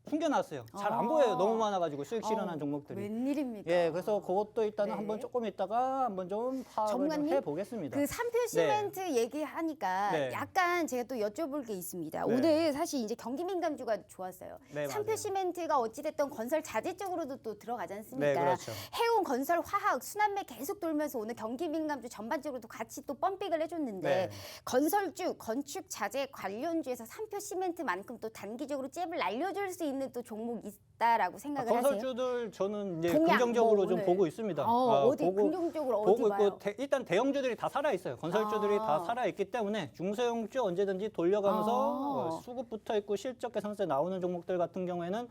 숨겨놨어요. 잘 안 보여요. 너무 많아가지고 수익 어, 실현한 종목들이. 웬일입니까? 예, 그래서 그것도 일단은 네. 한번 조금 있다가 한번 좀 파악을 좀 전문가님, 해보겠습니다. 그 산표 시멘트 얘기하니까 네. 약간 제가 또 여쭤볼 게 있습니다. 네. 오늘 사실 이제 경기 민감주가 좋았어요. 네, 산표 맞아요. 시멘트가 어찌됐든 건설 자재 쪽으로도 또 들어가지 않습니까? 네, 그렇죠. 해운, 건설, 화학, 순환매 계속 돌면서 오늘 경기 민감주 전반적으로도 같이 또 펌핑을 해줬는데 네. 건설주, 건축 자재 관련주에서 산표 시멘트만큼 또 단기적으로 잽을 날려줄 수 있는 또 종목이 있다라고 생각을 하세요? 건설주들 저는 이제 동양, 긍정적으로 뭐 좀 오늘. 보고 있습니다. 어디 긍정적으로 어디 보고 봐요? 있고 일단 대형주들이 다 살아 있어요. 건설주들이 다 살아 있기 때문에 중소형주 언제든지 돌려가면서 수급 붙어 있고 실적 개선세 나오는 종목들 같은 경우에는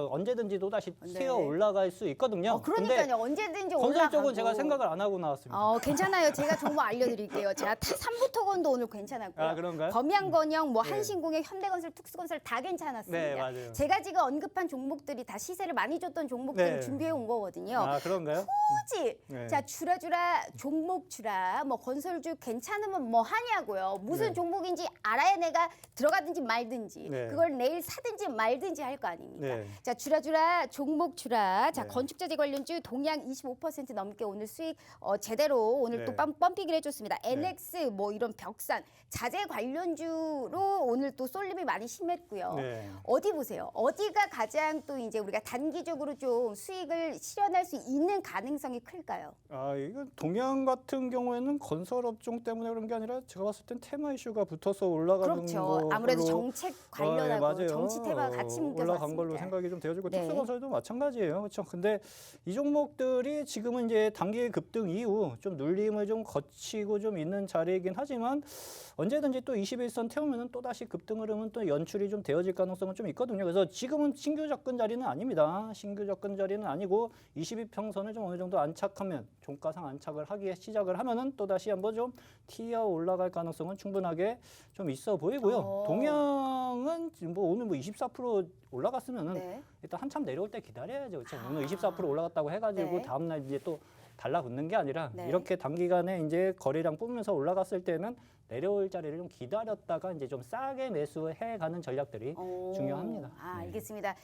언제든지 또 다시 네. 튀어 올라갈 수 있거든요. 그러니까요. 언제든지 건설 올라가고. 쪽은 제가 생각을 안 하고 나왔습니다. 괜찮아요. 제가 정보 알려드릴게요. 제가 삼부토건도 오늘 괜찮았고요. 아, 그런가요? 범양건영, 뭐 네. 한신공예, 현대건설, 특수건설 다 괜찮았습니다. 네, 맞아요. 제가 지금 언급한 종목들이 다 시세를 많이 줬던 종목들을 네. 준비해 온 거거든요. 아, 그런가요? 굳이 네. 자 주라주라 종목 주라 뭐 건설주 괜찮으면 뭐 하냐고요. 무슨 네. 종목인지 알아야 내가 들어가든지 말든지 네. 그걸 내일 사든지 말든지 할 거 아닙니까? 네. 자 주라주라 종목 주라 자 네. 건축자재 관련주 동양 25% 넘게 오늘 수익 제대로 오늘 네. 또 펌핑을 해줬습니다. NX 뭐 이런 벽산 자재 관련주로 오늘 또 쏠림이 많이 심했고요. 네. 어디 보세요. 어디가 가장 또 이제 우리가 단기적으로 좀 수익을 실현할 수 있는 가능성이 클까요? 이건 동양 같은 경우에는 건설 업종 때문에 그런 게 아니라 제가 봤을 땐 테마 이슈가 붙어서 올라가는 그렇죠. 걸로 아무래도 정책 관련하고 맞아요. 정치 테마가 같이 묶여서 올라간 걸로 왔으니까. 생각이 좀 되어지고 네. 특수건설도 마찬가지예요. 그렇죠. 근데 이 종목들이 지금은 이제 단기 급등 이후 좀 눌림을 좀 거치고 좀 있는 자리이긴 하지만 언제든지 또 21선 태우면은 또 다시 급등 흐름은 또 연출이 좀 되어질 가능성은 좀 있거든요. 그래서 지금은 신규 접근 자리는 아닙니다. 신규 접근 자리는 아니고 22평선을 좀 어느 정도 안착하면 종가상 안착을 하기 시작을 하면은 또 다시 한번 좀 튀어 올라갈 가능성은 충분하게 좀 있어 보이고요. 동양은 지금 뭐 오늘 뭐 24% 올라갔으면은 네. 일단 한참 내려올 때 기다려야죠. 그렇죠? 오늘 24% 올라갔다고 해가지고 네. 다음 날 이제 또 달라붙는 게 아니라 네. 이렇게 단기간에 이제 거래량 뿜으면서 올라갔을 때는 내려올 자리를 좀 기다렸다가 이제 좀 싸게 매수해 가는 전략들이 중요합니다. 네. 알겠습니다.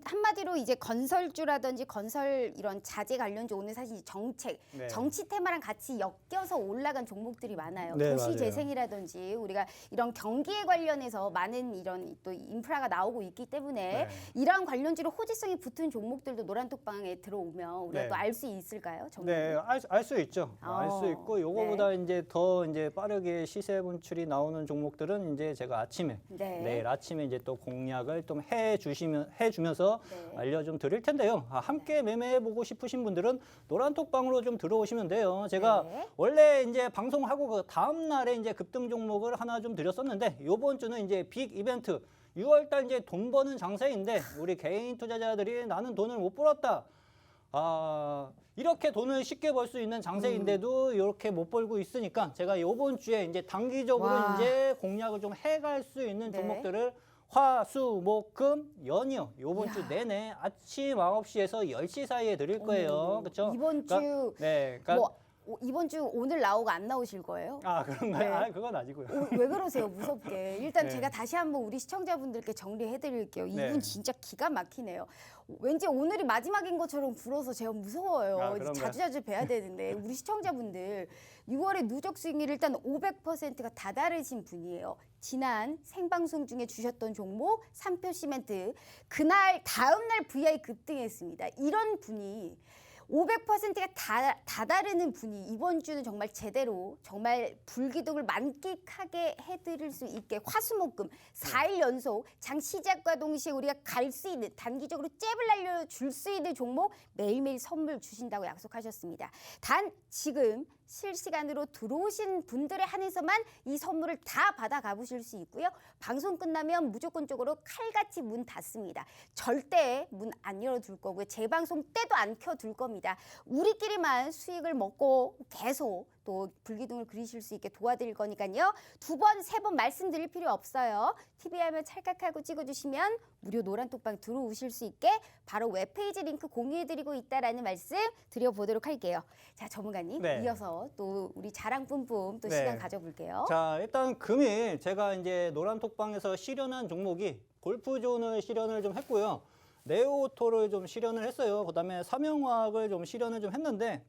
한마디로 이제 건설주라든지 건설 이런 자재 관련주 오늘 사실 정책, 네. 정치 테마랑 같이 엮여서 올라간 종목들이 많아요. 네, 도시 맞아요. 재생이라든지 우리가 이런 경기에 관련해서 많은 이런 또 인프라가 나오고 있기 때문에 네. 이러한 관련주로 호재성이 붙은 종목들도 노란톡방에 들어오면 우리가 네. 또 알 수 있을까요? 네, 알 수 있죠. 알 수 있고 요거보다 이제 더 이제 빠르게 시세 분출이 나오는 종목들은 이제 제가 아침에 내일 아침에 이제 또 공략을 좀 해주면서 네. 알려 좀 드릴 텐데요. 함께 매매해 보고 싶으신 분들은 노란톡방으로 좀 들어오시면 돼요. 제가 네. 원래 이제 방송하고 그 다음 날에 이제 급등 종목을 하나 좀 드렸었는데 요번 주는 이제 빅 이벤트 6월달 이제 돈 버는 장세인데 우리 개인 투자자들이 나는 돈을 못 벌었다. 이렇게 돈을 쉽게 벌 수 있는 장세인데도 이렇게 못 벌고 있으니까 제가 이번 주에 이제 단기적으로 와. 이제 공략을 좀 해갈 수 있는 네. 종목들을 화, 수, 목, 금, 연이요. 이번 주 내내 아침 9시에서 10시 사이에 드릴 거예요. 그렇죠? 이번 주 이번 주 오늘 나오고 안 나오실 거예요? 그런가요? 네. 그건 아니고요. 왜 그러세요? 무섭게. 일단 네. 제가 다시 한번 우리 시청자분들께 정리해드릴게요. 이분 네. 진짜 기가 막히네요. 왠지 오늘이 마지막인 것처럼 굴어서 제가 무서워요. 그런가요? 자주자주 뵈야 되는데 우리 시청자분들 6월에 누적 수익률 일단 500%가 다다르신 분이에요. 지난 생방송 중에 주셨던 종목 산표 시멘트 그날 다음날 VI 급등했습니다. 이런 분이 500%가 다다르는 분이 이번 주는 정말 제대로 정말 불기둥을 만끽하게 해드릴 수 있게 화수목금 4일 연속 장 시작과 동시에 우리가 갈 수 있는 단기적으로 잽을 날려줄 수 있는 종목 매일매일 선물 주신다고 약속하셨습니다. 단 지금 실시간으로 들어오신 분들에 한해서만 이 선물을 다 받아 가보실 수 있고요. 방송 끝나면 무조건적으로 칼같이 문 닫습니다. 절대 문 안 열어둘 거고요. 재방송 때도 안 켜둘 겁니다. 우리끼리만 수익을 먹고 계속 또 불기둥을 그리실 수 있게 도와드릴 거니까요. 2번, 3번 말씀드릴 필요 없어요. TV 화면 찰칵하고 찍어주시면 무료 노란톡방 들어오실 수 있게 바로 웹페이지 링크 공유해드리고 있다라는 말씀 드려보도록 할게요. 자, 전문가님 네. 이어서 또 우리 자랑 뿜뿜 또 네. 시간 가져볼게요. 자, 일단 금일 제가 이제 노란톡방에서 실현한 종목이 골프존을 실현을 좀 했고요. 네오오토를 좀 실현을 했어요. 그다음에 삼형화학을 좀 실현을 좀 했는데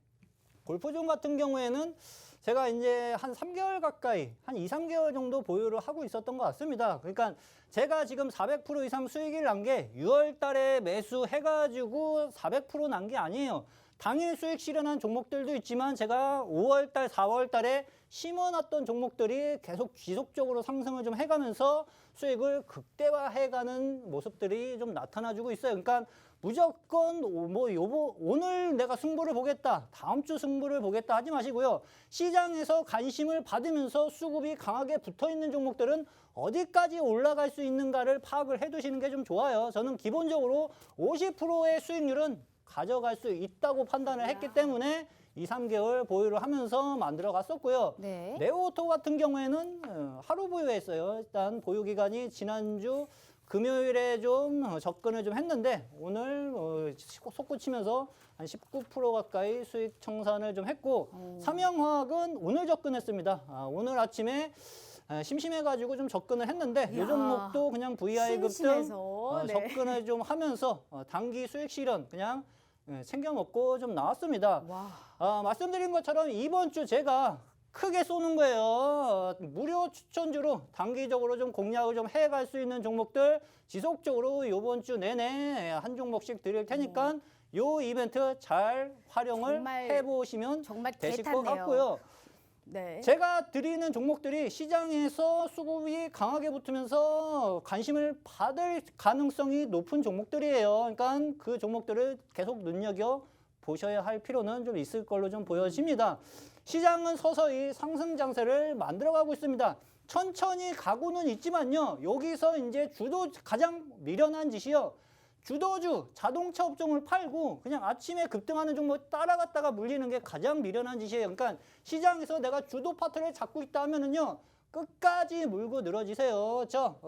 골프존 같은 경우에는 제가 이제 한 3개월 가까이, 한 2, 3개월 정도 보유를 하고 있었던 것 같습니다. 그러니까 제가 지금 400% 이상 수익을 난 게 6월 달에 매수해가지고 400% 난 게 아니에요. 당일 수익 실현한 종목들도 있지만 제가 5월 달, 4월 달에 심어놨던 종목들이 계속 지속적으로 상승을 좀 해가면서 수익을 극대화해가는 모습들이 좀 나타나주고 있어요. 그러니까 무조건 오늘 내가 승부를 보겠다, 다음 주 승부를 보겠다 하지 마시고요. 시장에서 관심을 받으면서 수급이 강하게 붙어있는 종목들은 어디까지 올라갈 수 있는가를 파악을 해두시는 게 좀 좋아요. 저는 기본적으로 50%의 수익률은 가져갈 수 있다고 판단을 했기 때문에 2, 3개월 보유를 하면서 만들어 갔었고요. 네. 네오오토 같은 경우에는 하루 보유했어요. 일단 보유 기간이 지난주 금요일에 좀 접근을 좀 했는데 오늘 솟구치면서 한 19% 가까이 수익 청산을 좀 했고 삼형화학은 오늘 접근했습니다. 오늘 아침에 심심해가지고 좀 접근을 했는데 이 종목도 그냥 VI 급등 심심해서, 네. 접근을 좀 하면서 단기 수익 실현 그냥 챙겨 먹고 좀 나왔습니다. 와. 말씀드린 것처럼 이번 주 제가 크게 쏘는 거예요. 무료 추천주로 단기적으로 좀 공략을 좀 해갈 수 있는 종목들 지속적으로 이번 주 내내 한 종목씩 드릴 테니까 요 이벤트 잘 활용을 정말, 해보시면 정말 되실 것 개탄네요. 같고요. 네. 제가 드리는 종목들이 시장에서 수급이 강하게 붙으면서 관심을 받을 가능성이 높은 종목들이에요. 그러니까 그 종목들을 계속 눈여겨 보셔야 할 필요는 좀 있을 걸로 좀 보여집니다. 시장은 서서히 상승 장세를 만들어가고 있습니다. 천천히 가고는 있지만요. 여기서 이제 가장 미련한 짓이요. 주도주, 자동차 업종을 팔고 그냥 아침에 급등하는 종목 따라갔다가 물리는 게 가장 미련한 짓이에요. 그러니까 시장에서 내가 주도 파트를 잡고 있다 하면은요. 끝까지 물고 늘어지세요.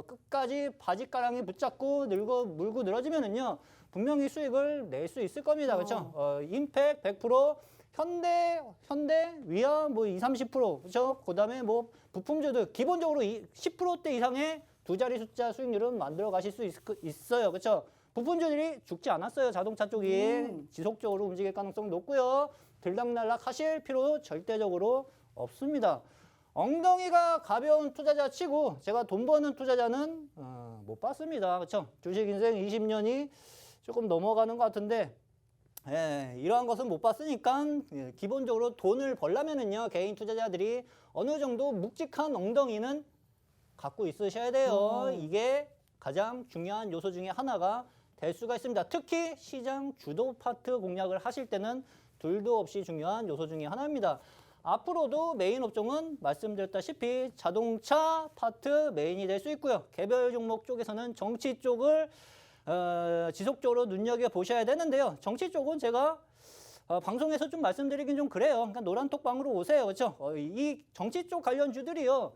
끝까지 바지가랑이 붙잡고 물고 늘어지면은요. 분명히 수익을 낼 수 있을 겁니다. 그렇죠? 임팩 100%, 현대, 위아 20, 30%, 그렇죠? 그다음에 부품주들 기본적으로 10%대 이상의 두 자리 숫자 수익률은 만들어 가실 수 있어요. 그렇죠? 부품주들이 죽지 않았어요. 자동차 쪽이 지속적으로 움직일 가능성 높고요. 들락날락 하실 필요 절대적으로 없습니다. 엉덩이가 가벼운 투자자 치고 제가 돈 버는 투자자는 못 봤습니다. 그렇죠? 주식 인생 20년이 조금 넘어가는 것 같은데 이러한 것은 못 봤으니까 기본적으로 돈을 벌려면은요 개인 투자자들이 어느 정도 묵직한 엉덩이는 갖고 있으셔야 돼요. 이게 가장 중요한 요소 중에 하나가 될 수가 있습니다. 특히 시장 주도 파트 공략을 하실 때는 둘도 없이 중요한 요소 중에 하나입니다. 앞으로도 메인 업종은 말씀드렸다시피 자동차 파트 메인이 될 수 있고요. 개별 종목 쪽에서는 정치 쪽을 지속적으로 눈여겨보셔야 되는데요. 정치 쪽은 제가 방송에서 좀 말씀드리긴 좀 그래요. 그러니까 노란톡방으로 오세요. 그렇죠? 이 정치 쪽 관련주들이요.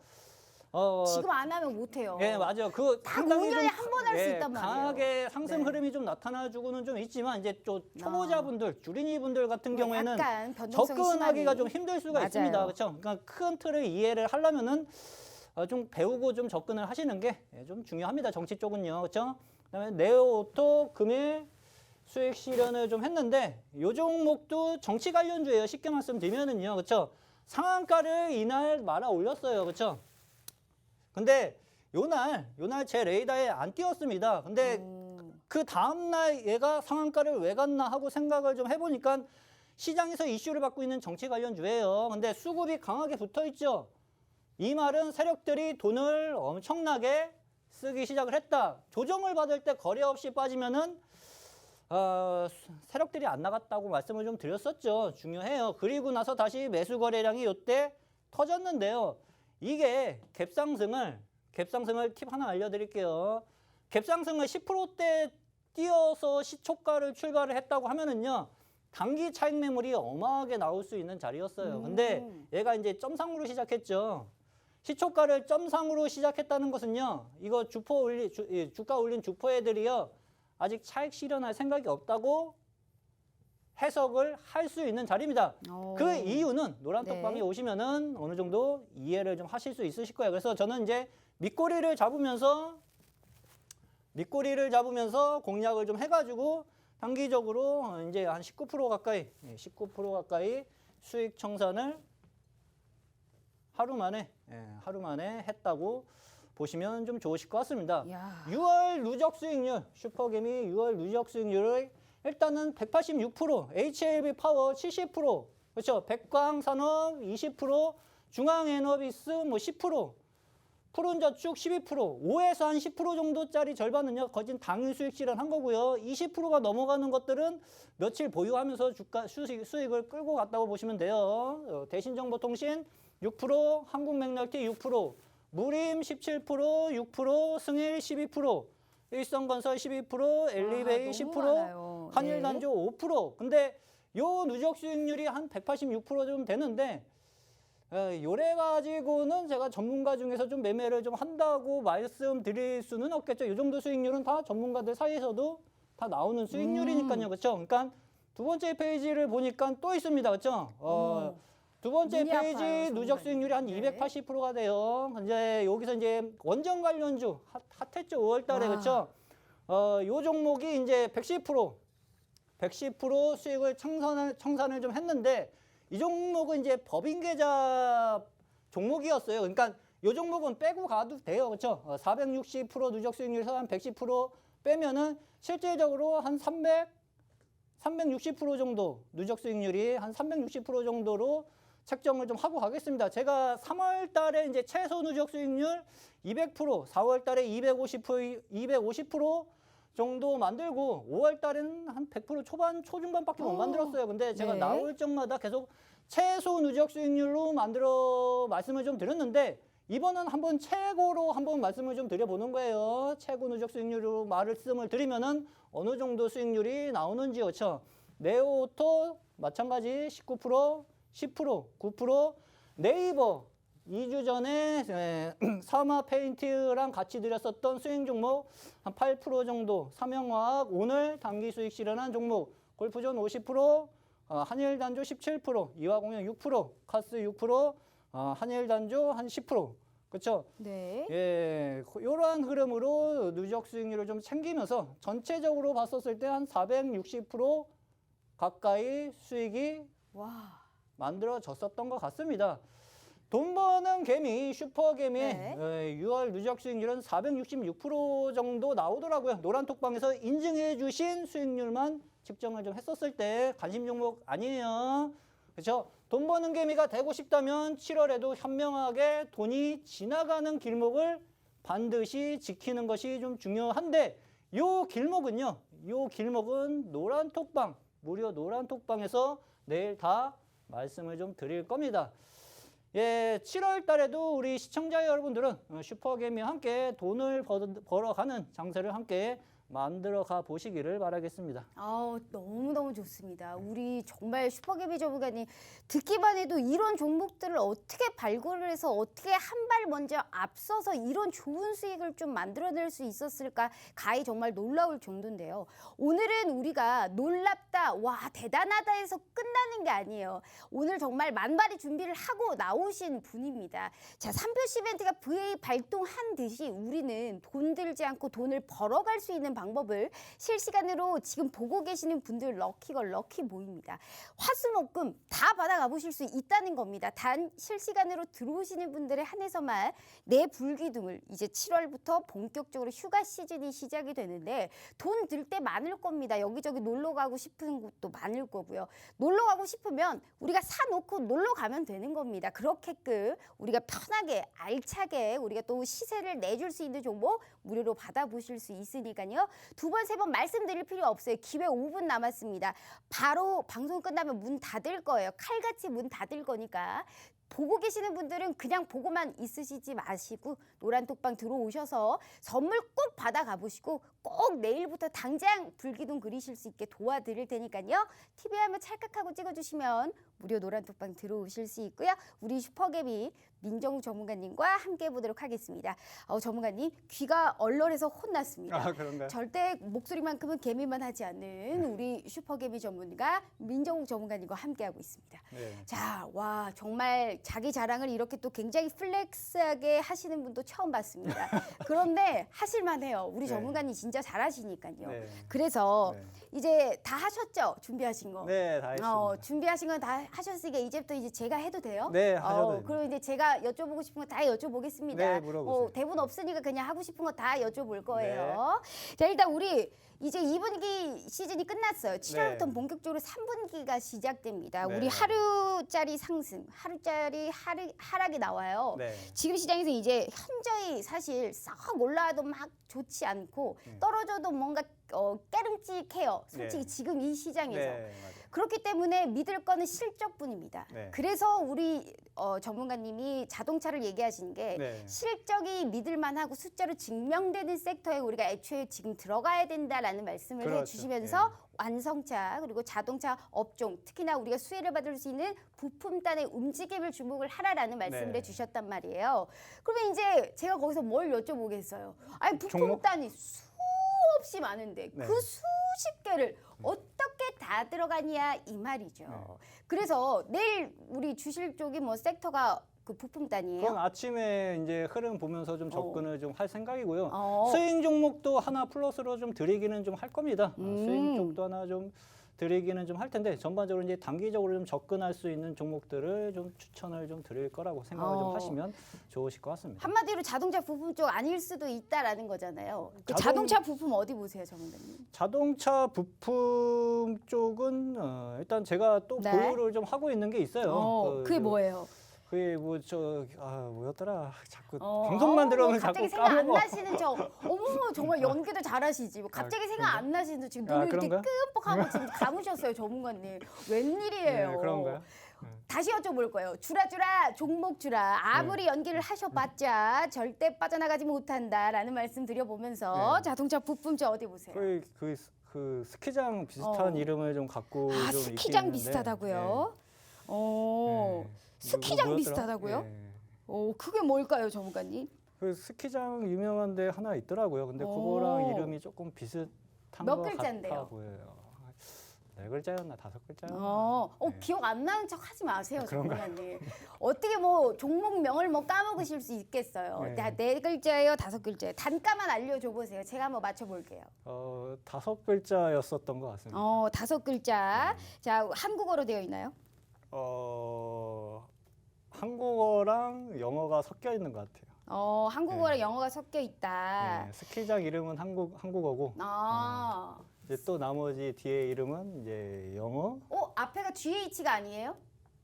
지금 안 하면 못해요. 예, 맞아요. 딱 상당히 5년에 한 번 할 수 있단 말이에요. 강하게 상승 네. 흐름이 좀 나타나주고는 좀 있지만 이제 좀 초보자분들, 주린이분들 같은 경우에는 약간 변동성이 접근하기가 심하니. 좀 힘들 수가 맞아요. 있습니다. 그렇죠? 그러니까 큰 틀을 이해를 하려면은 좀 배우고 좀 접근을 하시는 게 좀 중요합니다. 정치 쪽은요. 그렇죠? 그다음에 네오오토 금일 수익 실현을 좀 했는데 요 종목도 정치 관련주예요. 쉽게 말씀드리면은요. 그렇죠? 상한가를 이날 말아 올렸어요. 그렇죠? 근데 요날 제 레이더에 안 띄었습니다. 근데 그 다음날 얘가 상한가를 왜 갔나 하고 생각을 좀 해보니까 시장에서 이슈를 받고 있는 정치 관련주예요. 근데 수급이 강하게 붙어 있죠. 이 말은 세력들이 돈을 엄청나게 쓰기 시작을 했다. 조정을 받을 때 거래 없이 빠지면은 세력들이 안 나갔다고 말씀을 좀 드렸었죠. 중요해요. 그리고 나서 다시 매수 거래량이 이때 터졌는데요. 이게 갭상승을 팁 하나 알려드릴게요. 갭상승을 10%대 뛰어서 시초가를 출발을 했다고 하면은요. 단기 차익 매물이 어마하게 나올 수 있는 자리였어요. 근데 얘가 이제 점상으로 시작했죠. 시초가를 점상으로 시작했다는 것은요. 이거 주가 올린 주포 애들이요. 아직 차익 실현할 생각이 없다고 해석을 할 수 있는 자리입니다. 그 이유는 노란톡방에 네. 오시면은 어느 정도 이해를 좀 하실 수 있으실 거예요. 그래서 저는 이제 밑꼬리를 잡으면서 공략을 좀 해가지고 단기적으로 이제 한 19% 가까이, 19% 가까이 수익 청산을 하루 만에 했다고 보시면 좀 좋으실 것 같습니다. 야. 6월 누적 수익률, 슈퍼개미 6월 누적 수익률을 일단은 186%, HLB 파워 70%, 그렇죠? 백광산업 20%, 중앙에너비스 뭐 10%, 푸른저축 12%, 5에서 한 10% 정도짜리 절반은요, 거진 당일 수익 실현한 거고요. 20%가 넘어가는 것들은 며칠 보유하면서 주가 수익을 끌고 갔다고 보시면 돼요. 대신정보통신 6%, 한국맥락티 6%, 무림 17%, 6%, 승일 12%, 일성건설 12%, 엘리베이 10%, 많아요. 한일단조 5%. 근데 요 누적 수익률이 한 186%좀 되는데 요래 가지고는 제가 전문가 중에서 좀 매매를 좀 한다고 말씀드릴 수는 없겠죠. 이 정도 수익률은 다 전문가들 사이에서도 다 나오는 수익률이니까요. 그렇죠? 그러니까 두 번째 페이지를 보니까 또 있습니다. 그렇죠? 두 번째 눈이 페이지 아파요, 누적 수익률이 한 네. 280%가 돼요. 이제 여기서 이제 원전 관련주 핫했죠. 5월 달에. 그렇죠? 요 종목이 이제 110% 수익을 청산을 좀 했는데 이 종목은 이제 법인 계좌 종목이었어요. 그러니까 이 종목은 빼고 가도 돼요. 그렇죠? 460% 누적 수익률에서 한 110% 빼면은 실질적으로 한 360% 정도 누적 수익률이 한 360% 정도로 책정을 좀 하고 가겠습니다. 제가 3월 달에 이제 최소 누적 수익률 200%, 4월 달에 250% 정도 만들고 5월 달에는 한 100% 초중반밖에 못 만들었어요. 근데 제가 네. 나올 적마다 계속 최소 누적 수익률로 말씀을 좀 드렸는데 이번은 한번 최고로 한번 말씀을 좀 드려보는 거예요. 최고 누적 수익률로 말씀을 드리면은 어느 정도 수익률이 나오는지. 그렇죠? 네오오토 마찬가지 19%, 10%, 9%, 네이버 2주 전에 사마 페인트랑 같이 드렸었던 수익 종목 한 8% 정도, 삼형화학 오늘 단기 수익 실현한 종목, 골프존 50%, 한일단조 17%, 이화공영 6%, 카스 6%, 한일단조 한 10%. 그렇죠? 네. 예, 이러한 흐름으로 누적 수익률을 좀 챙기면서 전체적으로 봤었을 때 한 460% 가까이 수익이 와. 만들어졌었던 것 같습니다. 돈 버는 개미, 슈퍼개미의 네. 6월 누적 수익률은 466% 정도 나오더라고요. 노란톡방에서 인증해 주신 수익률만 측정을 좀 했었을 때 관심 종목 아니에요. 그렇죠? 돈 버는 개미가 되고 싶다면 7월에도 현명하게 돈이 지나가는 길목을 반드시 지키는 것이 좀 중요한데 요 길목은 노란톡방, 무료 노란톡방에서 내일 다 말씀을 좀 드릴 겁니다. 예, 7월 달에도 우리 시청자 여러분들은 슈퍼개미와 함께 돈을 벌어가는 장세를 함께 만들어 가 보시기를 바라겠습니다. 너무너무 좋습니다. 우리 정말 슈퍼개미 전문가님 듣기만 해도 이런 종목들을 어떻게 발굴을 해서 어떻게 한 발 먼저 앞서서 이런 좋은 수익을 좀 만들어낼 수 있었을까 가히 정말 놀라울 정도인데요. 오늘은 우리가 놀랍다, 와 대단하다 해서 끝나는 게 아니에요. 오늘 정말 만발의 준비를 하고 나오신 분입니다. 자, 3표시 이벤트가 VA 발동한 듯이 우리는 돈 들지 않고 돈을 벌어갈 수 있는 방법을 실시간으로 지금 보고 계시는 분들 럭키걸 럭키 모입니다. 화수목금 다 받아가 보실 수 있다는 겁니다. 단 실시간으로 들어오시는 분들에 한해서만 내 불기둥을 이제 7월부터 본격적으로 휴가 시즌이 시작이 되는데 돈 들 때 많을 겁니다. 여기저기 놀러 가고 싶은 곳도 많을 거고요. 놀러 가고 싶으면 우리가 사놓고 놀러 가면 되는 겁니다. 그렇게끔 우리가 편하게 알차게 우리가 또 시세를 내줄 수 있는 종목 무료로 받아보실 수 있으니까요. 두 번, 세 번 말씀드릴 필요 없어요. 기회 5분 남았습니다. 바로 방송 끝나면 문 닫을 거예요. 칼같이 문 닫을 거니까. 보고 계시는 분들은 그냥 보고만 있으시지 마시고 노란톡방 들어오셔서 선물 꼭 받아가 보시고 꼭 꼭 내일부터 당장 불기둥 그리실 수 있게 도와드릴 테니까요. TV에 한번 찰칵하고 찍어주시면 무료 노란톡방 들어오실 수 있고요. 우리 슈퍼개미 민정우 전문가님과 함께 보도록 하겠습니다. 전문가님 귀가 얼얼해서 혼났습니다. 아, 그런가요? 절대 목소리만큼은 개미만 하지 않는 우리 슈퍼개미 전문가 민정우 전문가님과 함께하고 있습니다. 네. 자, 와 정말 자기 자랑을 이렇게 또 굉장히 플렉스하게 하시는 분도 처음 봤습니다. 그런데 하실만해요. 우리 네. 전문가님 진짜 잘하시니까요. 네. 그래서 네. 이제 다 하셨죠? 준비하신 거. 네, 다 했습니다. 준비하신 건 다 하셨으니까 이제부터 이제 제가 해도 돼요? 네, 하셔도 됩니다. 그리고 이제 제가 여쭤보고 싶은 거 다 여쭤보겠습니다. 네, 물어보세요. 대본 없으니까 그냥 하고 싶은 거 다 여쭤볼 거예요. 자, 일단 우리 이제 2분기 시즌이 끝났어요. 7월부터 네. 본격적으로 3분기가 시작됩니다. 네. 우리 하루짜리 상승, 하루짜리 하락이 나와요. 네. 지금 시장에서 이제 현저히 사실 싹 올라와도 막 좋지 않고 떨어져도 뭔가 깨름직해요. 솔직히 네. 지금 이 시장에서. 네, 맞아요. 그렇기 때문에 믿을 거는 실적뿐입니다. 네. 그래서 우리 전문가님이 자동차를 얘기하신 게 네. 실적이 믿을만하고 숫자로 증명되는 섹터에 우리가 애초에 지금 들어가야 된다라는 말씀을 그렇죠. 해주시면서 완성차 그리고 자동차 업종 특히나 우리가 수혜를 받을 수 있는 부품단의 움직임을 주목을 하라라는 말씀을 네. 해주셨단 말이에요. 그러면 이제 제가 거기서 뭘 여쭤보겠어요? 아니 부품단이 수없이 많은데 네. 그 수십 개를 어떻게 다 들어가냐 이 말이죠. 네. 그래서 내일 우리 주실 쪽이 뭐 섹터가 그 부품단이에요. 그건 아침에 이제 흐름 보면서 좀 접근을 좀 할 생각이고요. 어. 스윙 종목도 하나 플러스로 좀 드리기는 좀 할 겁니다. 스윙 쪽도 하나 좀 드리기는 좀 할 텐데 전반적으로 이제 단기적으로 좀 접근할 수 있는 종목들을 좀 추천을 좀 드릴 거라고 생각을 좀 하시면 좋으실 것 같습니다. 한마디로 자동차 부품 쪽 아닐 수도 있다라는 거잖아요. 그 자동- 자동차 부품 어디 보세요, 전문가님? 자동차 부품 쪽은 일단 제가 또 네. 보유를 좀 하고 있는 게 있어요. 그게 뭐예요? 그게 뭐였더라? 자꾸 방송만 들어오면 갑자기 자꾸 생각 안 까먹어. 나시는 어머 정말 연기도 잘하시지. 뭐 갑자기 생각 안 나시는데 지금 눈을 이렇게 그런가요? 끔뻑하고 지금 감으셨어요, 전문가님. 웬일이에요? 네, 그런가요? 다시 여쭤볼 거예요. 주라 종목 주라. 아무리 연기를 하셔봤자 절대 빠져나가지 못한다라는 말씀 드려보면서 네. 자동차 부품 쪽 어디 보세요? 그 스키장 비슷한 이름을 좀 갖고 좀 있긴 스키장 있는데, 비슷하다고요? 네. 스키장 뭐였더라? 비슷하다고요? 네. 그게 뭘까요, 전문가님? 그 스키장 유명한 데 하나 있더라고요. 근데 그거랑 이름이 조금 비슷한 몇 것 글자인데요? 같아 보여요. 4글자였나 5글자였나? 네. 기억 안 나는 척 하지 마세요, 그런가요? 전문가님. 어떻게 뭐 종목명을 뭐 까먹으실 수 있겠어요. 네. 4글자예요, 5글자예요? 단가만 알려줘 보세요. 제가 한번 맞춰볼게요. 5글자였었던 것 같습니다. 5글자. 자, 한국어로 되어 있나요? 한국어랑 영어가 섞여 있는 것 같아요. 한국어랑 영어가 섞여 있다. 네, 스키장 이름은 한국어고 이제 또 나머지 뒤에 이름은 이제 영어? 앞에가 GH가 아니에요?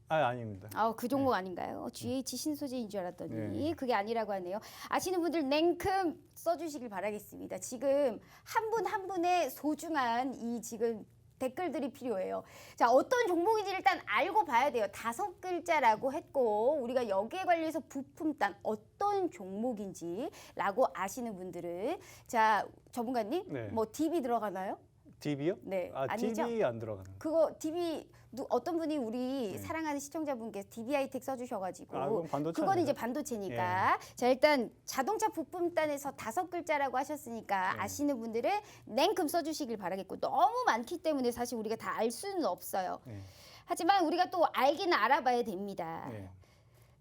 아닙니다. 그 종목 아닌가요? GH 신소재인 줄 알았더니 네. 그게 아니라고 하네요. 아시는 분들 냉큼 써주시길 바라겠습니다. 지금 한 분 한 분의 소중한 이 지금 댓글들이 필요해요. 자, 어떤 종목인지 일단 알고 봐야 돼요. 5글자라고 했고 우리가 여기에 관련해서 부품단 어떤 종목인지라고 아시는 분들은 자, 전문가님 네. 뭐 DB 들어가나요? DB요? 네, 아니죠? DB 안 들어가는. 그거 DB 어떤 분이 우리 네. 사랑하는 시청자분께서 DB 하이텍 써주셔가지고 그건 반도체 그거는 아니에요? 이제 반도체니까 자 일단 자동차 부품단에서 5글자라고 하셨으니까 네. 아시는 분들은 냉큼 써주시길 바라겠고 너무 많기 때문에 사실 우리가 다 알 수는 없어요. 네. 하지만 우리가 또 알기는 알아봐야 됩니다. 네.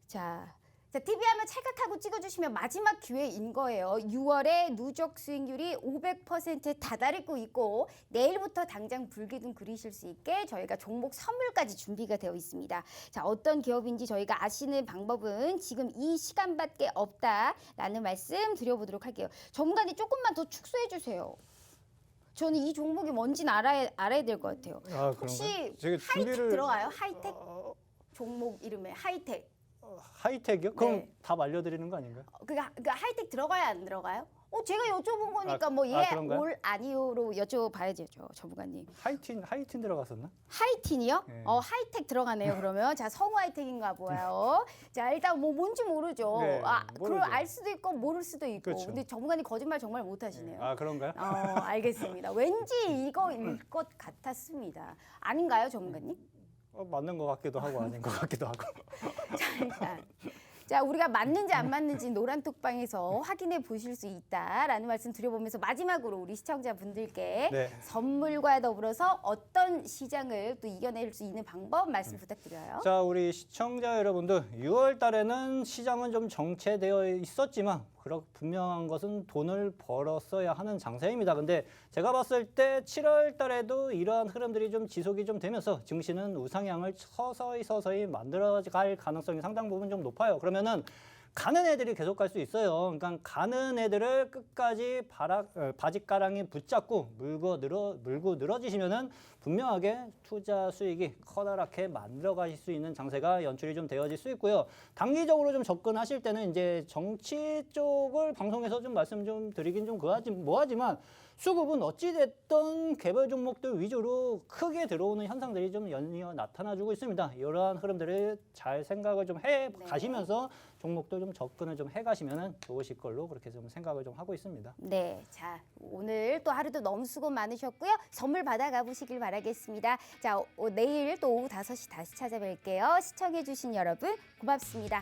자, TV 한번 찰칵하고 찍어주시면 마지막 기회인 거예요. 6월에 누적 수익률이 500%에 다다르고 있고 내일부터 당장 불기둥 그리실 수 있게 저희가 종목 선물까지 준비가 되어 있습니다. 자, 어떤 기업인지 저희가 아시는 방법은 지금 이 시간밖에 없다라는 말씀 드려보도록 할게요. 전문가님 조금만 더 축소해 주세요. 저는 이 종목이 뭔지는 알아야 될 것 같아요. 혹시 제가 하이텍 들어가요? 하이텍 종목 이름에 하이텍. 하이텍이요? 그럼 네. 답 알려드리는 거 아닌가요? 그러니까 하이텍 들어가요, 안 들어가요? 제가 여쭤본 거니까 뭐 그런가요? 올 아니요로 여쭤봐야죠, 전문가님. 하이틴 들어갔었나? 하이틴이요? 네. 하이텍 들어가네요, 그러면. 자, 성우 하이텍인가 봐요. 자, 일단 뭐 뭔지 모르죠. 네, 그걸 모르죠. 알 수도 있고 모를 수도 있고. 그렇죠. 근데 전문가님 거짓말 정말 못 하시네요. 그런가요? 알겠습니다. 왠지 이거일 것 같았습니다. 아닌가요, 전문가님? 맞는 것 같기도 하고 아닌 것 같기도 하고. 자, 일단. 자, 우리가 맞는지 안 맞는지 노란톡방에서 확인해 보실 수 있다라는 말씀 드려보면서 마지막으로 우리 시청자분들께 네. 선물과 더불어서 어떤 시장을 또 이겨낼 수 있는 방법 말씀 부탁드려요. 자, 우리 시청자 여러분들, 6월 달에는 시장은 좀 정체되어 있었지만 분명한 것은 돈을 벌었어야 하는 장세입니다. 근데 제가 봤을 때 7월 달에도 이러한 흐름들이 좀 지속이 좀 되면서 증시는 우상향을 서서히 만들어갈 가능성이 상당 부분 좀 높아요. 그러면은 가는 애들이 계속 갈 수 있어요. 그러니까 가는 애들을 끝까지 바짓가랑이 붙잡고 물고 늘어지시면은 분명하게 투자 수익이 커다랗게 만들어 가실 수 있는 장세가 연출이 좀 되어질 수 있고요. 단기적으로 좀 접근하실 때는 이제 정치 쪽을 방송에서 좀 말씀 좀 드리긴 좀 뭐하지만 수급은 어찌됐든 개별 종목들 위주로 크게 들어오는 현상들이 좀 연이어 나타나주고 있습니다. 이러한 흐름들을 잘 생각을 좀 해 가시면서 종목도 좀 접근을 좀 해가시면 좋으실 걸로 그렇게 좀 생각을 좀 하고 있습니다. 네, 자 오늘 또 하루도 너무 수고 많으셨고요. 선물 받아가 보시길 바라겠습니다. 자, 내일 또 오후 5시 다시 찾아뵐게요. 시청해주신 여러분 고맙습니다.